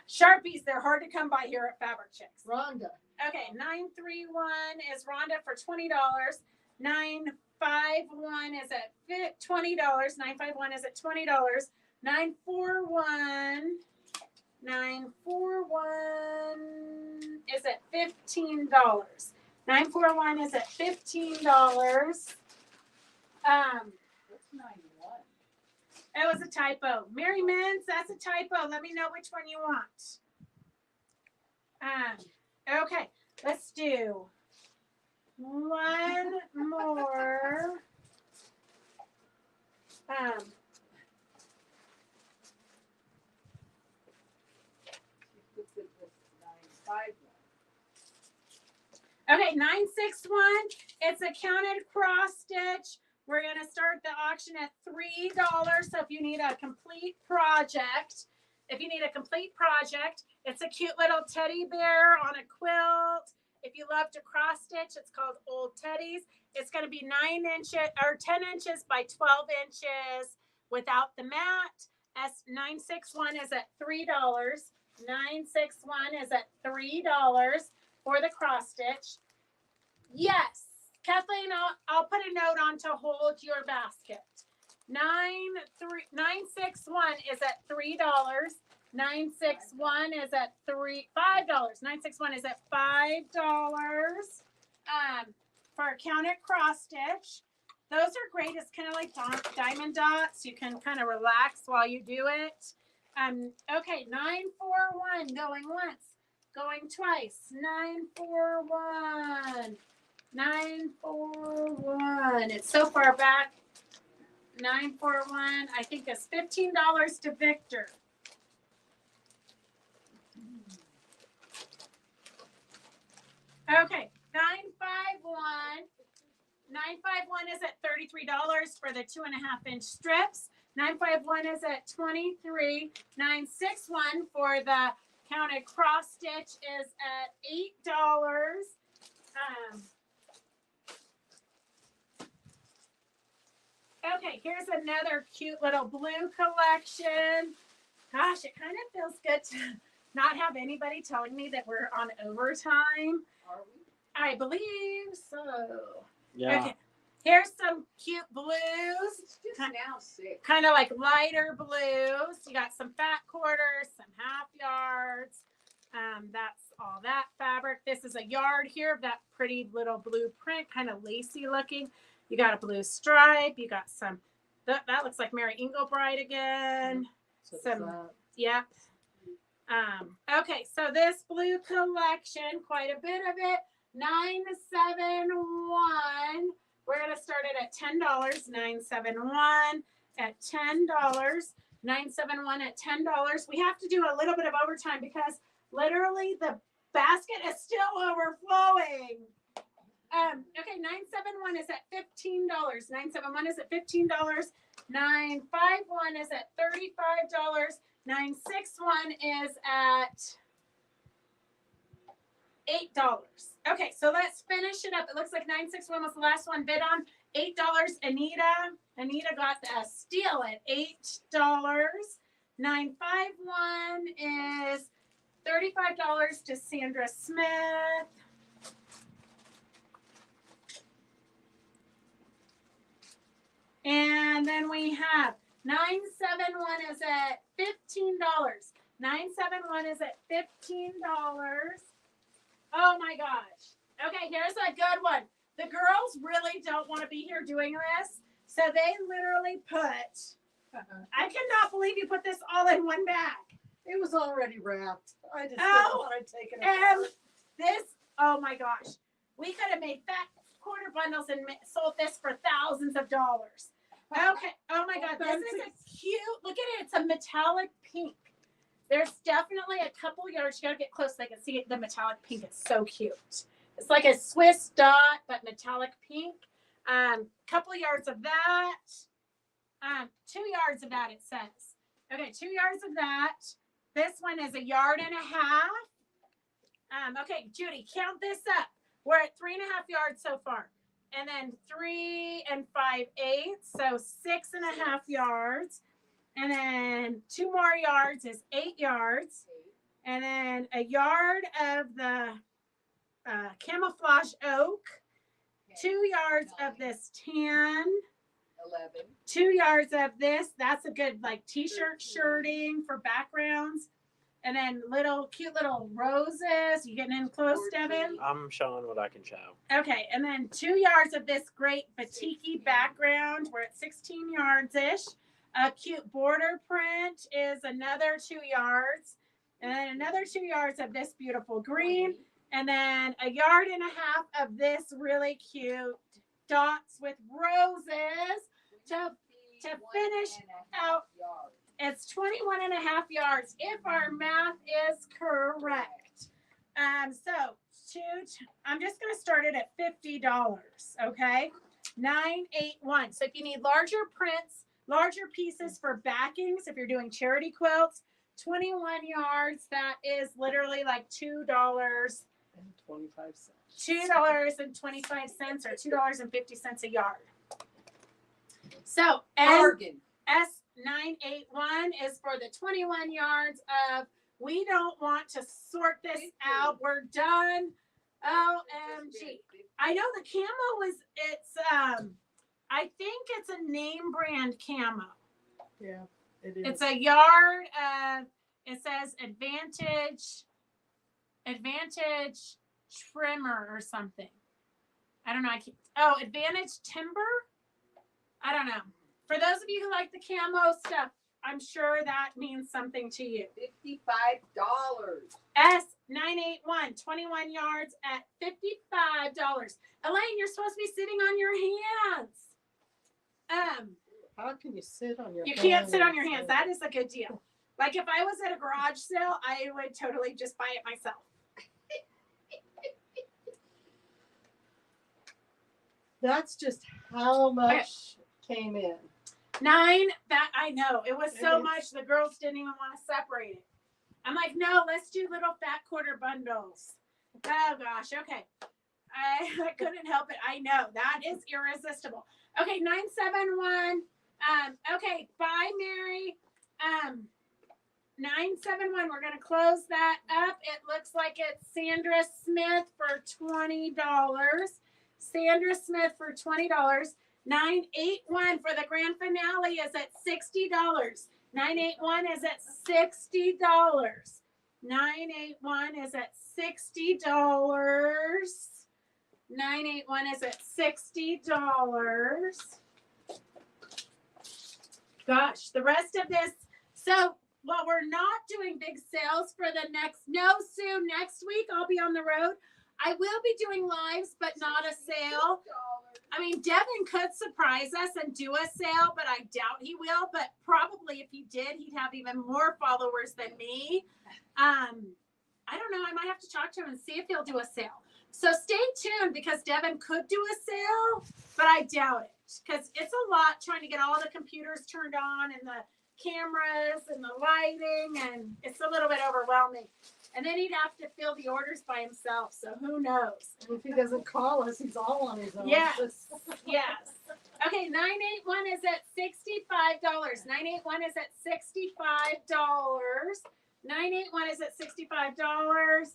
Sharpies. They're hard to come by here at Fabric Chicks. Rhonda. Okay. 931 is Rhonda for $20. 951 is at $20. 951 is at $20. 941. 941 is at $15. 941 is at $15. What's 91? It was a typo. Mary Mintz, that's a typo. Let me know which one you want. Okay, let's do one more. Okay, 961. It's a counted cross stitch. We're going to start the auction at $3. So if you need a complete project, it's a cute little teddy bear on a quilt. If you love to cross stitch, it's called Old Teddies. It's going to be 9 inches or 10 inches by 12 inches without the mat. S961 is at $3. 961 is at $3 for the cross stitch. Yes, Kathleen, I'll put a note on to hold your basket. 961 is at $3. 961 is at $5. 961 is at $5 for a counted cross stitch. Those are great. It's kind of like diamond dots. You can kind of relax while you do it. Okay, 941 going once, going twice. 941. 941. It's so far back. 941. I think it's $15 to Victor. Okay, 951. 951 is at $33 for the 2.5-inch strips. 951 is at $23. 961 for the counted cross stitch is at $8. Okay, here's another cute little blue collection. Gosh, it kind of feels good to not have anybody telling me that we're on overtime. Are we? I believe so. Yeah. Okay, here's some cute blues. It's just now 6. Kind of like lighter blues. You got some fat quarters, some half yards. That's all that fabric. This is a yard here of that pretty little blue print, kind of lacy looking. You got a blue stripe. You got some, that looks like Mary Englebright again. Yep. Okay, so this blue collection, quite a bit of it. 971. We're going to start started at $10, 971 at $10, 971 at $10. We have to do a little bit of overtime because literally the basket is still overflowing. Okay, 971 is at $15. 971 is at $15. 951 is at $35. 961 is at $8. Okay, so let's finish it up. It looks like 961 was the last one bid on. $8. Anita got a steal at $8. 951 is $35 to Sandra Smith. And then we have 971 is at $15. 971 is at $15. Oh my gosh. Okay, here's a good one. The girls really don't want to be here doing this. So they literally put, I cannot believe you put this all in one bag. It was already wrapped. I just Oh, didn't take it And apart. this, oh my gosh. We could have made fat quarter bundles and sold this for thousands of dollars. Okay. Oh my God. This is a cute, look at it. It's a metallic pink. There's definitely a couple yards. You gotta get close so they can see it. The metallic pink is so cute. It's like a Swiss dot, but metallic pink. Couple yards of that. 2 yards of that, it says. Okay, 2 yards of that. This one is 1.5 yards. Okay, Judy, count this up. We're at 3.5 yards so far. And then 3 5/8, so 6.5 yards. And then 2 more yards is 8 yards. And then 1 yard of the camouflage oak. 2 yards of this tan. 11. 2 yards of this. That's a good like t-shirt shirting for backgrounds. And then cute little roses. You getting in close, 14. Devin? I'm showing what I can show. Okay, and then 2 yards of this great batik background. We're at 16 yards-ish. A cute border print is another 2 yards. And then another 2 yards of this beautiful green. And then 1.5 yards of this really cute dots with roses to finish out. It's 21.5 yards if our math is correct. So I'm just going to start it at $50. Okay, 981. So if you need larger prints, larger pieces for backings, if you're doing charity quilts, 21 yards. That is literally like $2.25 or $2.50 a yard. So Bargain. S981 is for the 21 yards of, we don't want to sort this out. We're done. OMG. I know the camo I think it's a name brand camo. Yeah, it is. It's 1 yard of, it says Advantage trimmer or something. I don't know. Advantage timber? I don't know. For those of you who like the camo stuff, I'm sure that means something to you. $55. S981, 21 yards at $55. Elaine, you're supposed to be sitting on your hands. How can you sit on your You hands? can't sit on your hands. That is a good deal. Like if I was at a garage sale, I would totally just buy it myself. That's just how much came in. 9, that I know. It was so It is. much the girls didn't even want to separate it. I'm like, no, let's do little fat quarter bundles. Oh gosh, okay. I couldn't help it. I know. That is irresistible. Okay, 971. Okay, bye, Mary. 971. We're gonna close that up. It looks like it's Sandra Smith for $20. Sandra Smith for $20. 981 for the grand finale is at $60. 981 is at $60. 981 is at $60. 981 is at $60. Gosh, the rest of this. So, while we're not doing big sales for the next week, I'll be on the road. I will be doing lives, but not a sale. I mean, Devin could surprise us and do a sale, but I doubt he will. But probably if he did, he'd have even more followers than me. I don't know. I might have to talk to him and see if he'll do a sale. So stay tuned because Devin could do a sale, but I doubt it because it's a lot trying to get all the computers turned on and the cameras and the lighting, and it's a little bit overwhelming. And then he'd have to fill the orders by himself. So who knows? And if he doesn't call us, he's all on his own. Yes. Yes. Okay, 981 is at $65. 981 is at $65. 981 is at $65.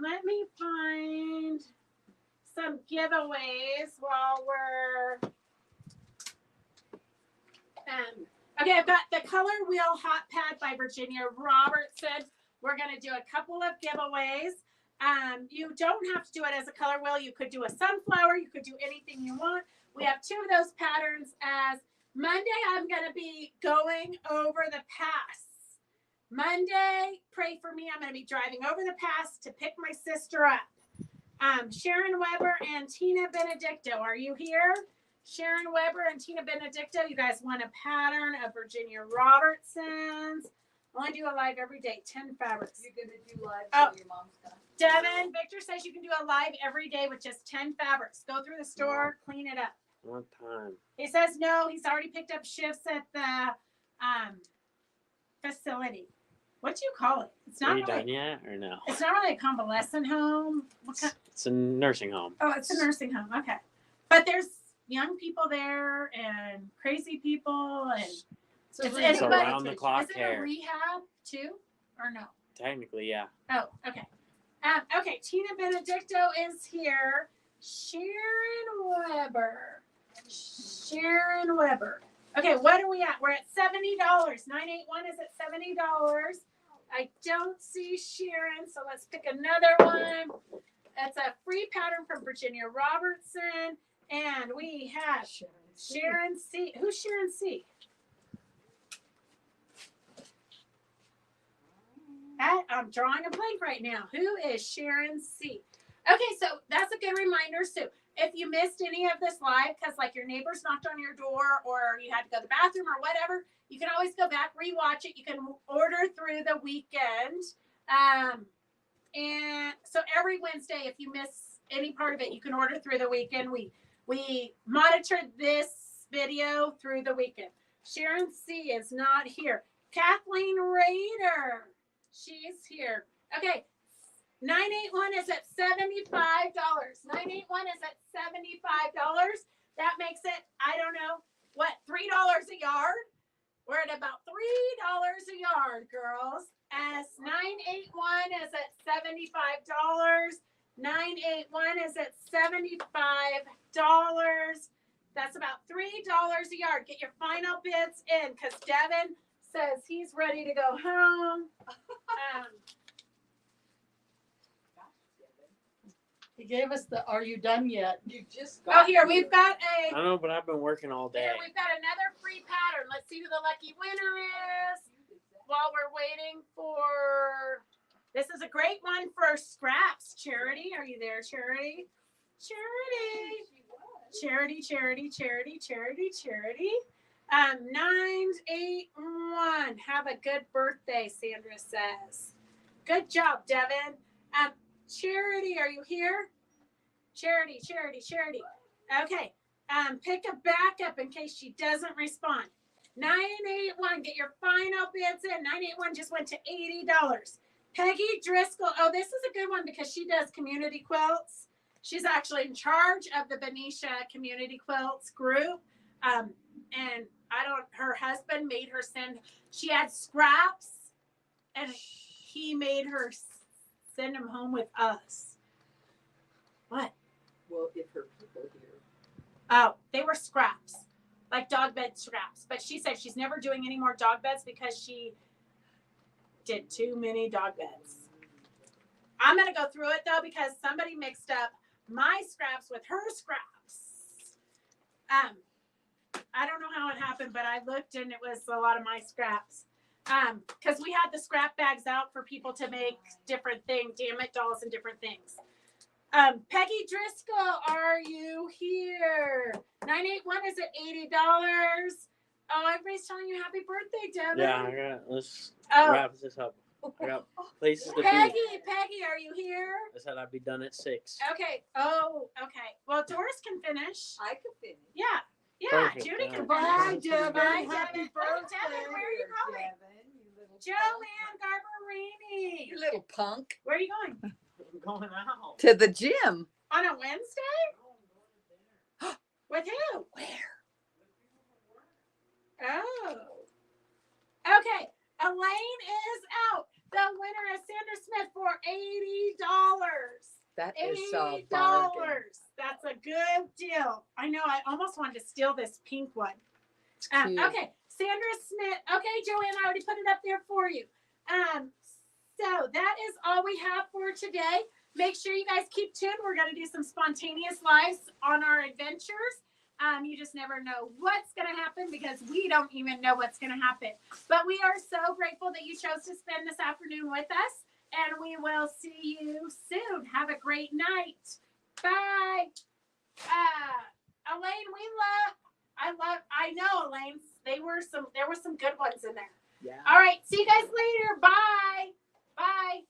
Let me find some giveaways while we're okay, I've got the Color Wheel Hot Pad by Virginia Robertson. We're going to do a couple of giveaways. You don't have to do it as a color wheel. You could do a sunflower. You could do anything you want. We have two of those patterns. As Monday, I'm going to be going over the pass. Monday, pray for me. I'm going to be driving over the pass to pick my sister up. Sharon Weber and Tina Benedicto, are you here? Sharon Weber and Tina Benedicto, you guys want a pattern of Virginia Robertson's. I only do a live every day, 10 fabrics. You're going to do live Oh. so your mom's gonna. Devin, Victor says you can do a live every day with just 10 fabrics. Go through the store, clean it up. One time. He says no, he's already picked up shifts at the facility. What do you call it? It's Are not you done really, yet or no? it's not really a convalescent home. What kind? It's a nursing home. Oh, it's a nursing home. Okay. But there's young people there and crazy people and So It's it's anybody- around the clock is it care. a rehab too or no? Technically, yeah. Oh, okay. Okay, Tina Benedicto is here. Sharon Weber. Sharon Weber. Okay, what are we at? We're at $70. 981 is at $70. I don't see Sharon, so let's pick another one. That's a free pattern from Virginia Robertson. And we have Sharon C. Who's Sharon C? I'm drawing a blank right now. Who is Sharon C? Okay, so that's a good reminder, Sue. If you missed any of this live, because like your neighbors knocked on your door or you had to go to the bathroom or whatever, you can always go back, rewatch it. You can order through the weekend. And so every Wednesday, if you miss any part of it, you can order through the weekend. We monitor this video through the weekend. Sharon C is not here. Kathleen Rader. She's here. Okay. 981 is at $75. 981 is at $75. That makes it, I don't know, what, $3 a yard? We're at about $3 a yard, girls. As 981 is at $75. 981 is at $75. That's about $3 a yard. Get your final bids in because Devin says he's ready to go home. He gave us the "Are you done yet?" You just Oh, got here we've got a. I know, but I've been working all day. Here we've got another free pattern. Let's see who the lucky winner is. While we're waiting for, this is a great one for scraps. Charity, are you there, Charity? Charity. Charity. 981. Have a good birthday, Sandra says. Good job, Devin. Charity, are you here? Charity. Okay. Pick a backup in case she doesn't respond. 981. Get your final bids in. 981 just went to $80. Peggy Driscoll. Oh, this is a good one because she does community quilts. She's actually in charge of the Benicia Community Quilts group. And her husband made her she had scraps and he made her send them home with us. What? Well, if her people here. Oh, they were scraps, like dog bed scraps. But she said she's never doing any more dog beds because she did too many dog beds. I'm going to go through it though because somebody mixed up my scraps with her scraps. I don't know how it happened, but I looked and it was a lot of my scraps. Because we had the scrap bags out for people to make different things, damn it dolls and different things. Peggy Driscoll, are you here? 981 is at $80. Oh, everybody's telling you happy birthday, Devin. Yeah, let's Oh. wrap this up. I got places to Peggy, be. Peggy, are you here? I said I'd be done at 6. Okay. Oh, okay. Well, Doris can finish. I can finish. Yeah. Yeah, Perfect. Judy can Bye, finish. Devin. Bye, Happy Devin. Oh, Devin, where are you going? Devin, you little Joanne Garbarini. You little punk. Where are you going? I'm going out. To the gym. On a Wednesday? With who? Where? Oh. Okay. Elaine is out. The winner is Sandra Smith for $80. That is $80. a bargain. That's a good deal. I know. I almost wanted to steal this pink one. It's cute. Okay. Sandra Smith. Okay, Joanne, I already put it up there for you. So that is all we have for today. Make sure you guys keep tuned. We're going to do some spontaneous lives on our adventures. You just never know what's going to happen because we don't even know what's going to happen. But we are so grateful that you chose to spend this afternoon with us. And we will see you soon. Have a great night. Bye. Elaine, I know, Elaine. There were some good ones in there. Yeah. All right. See you guys later. Bye. Bye.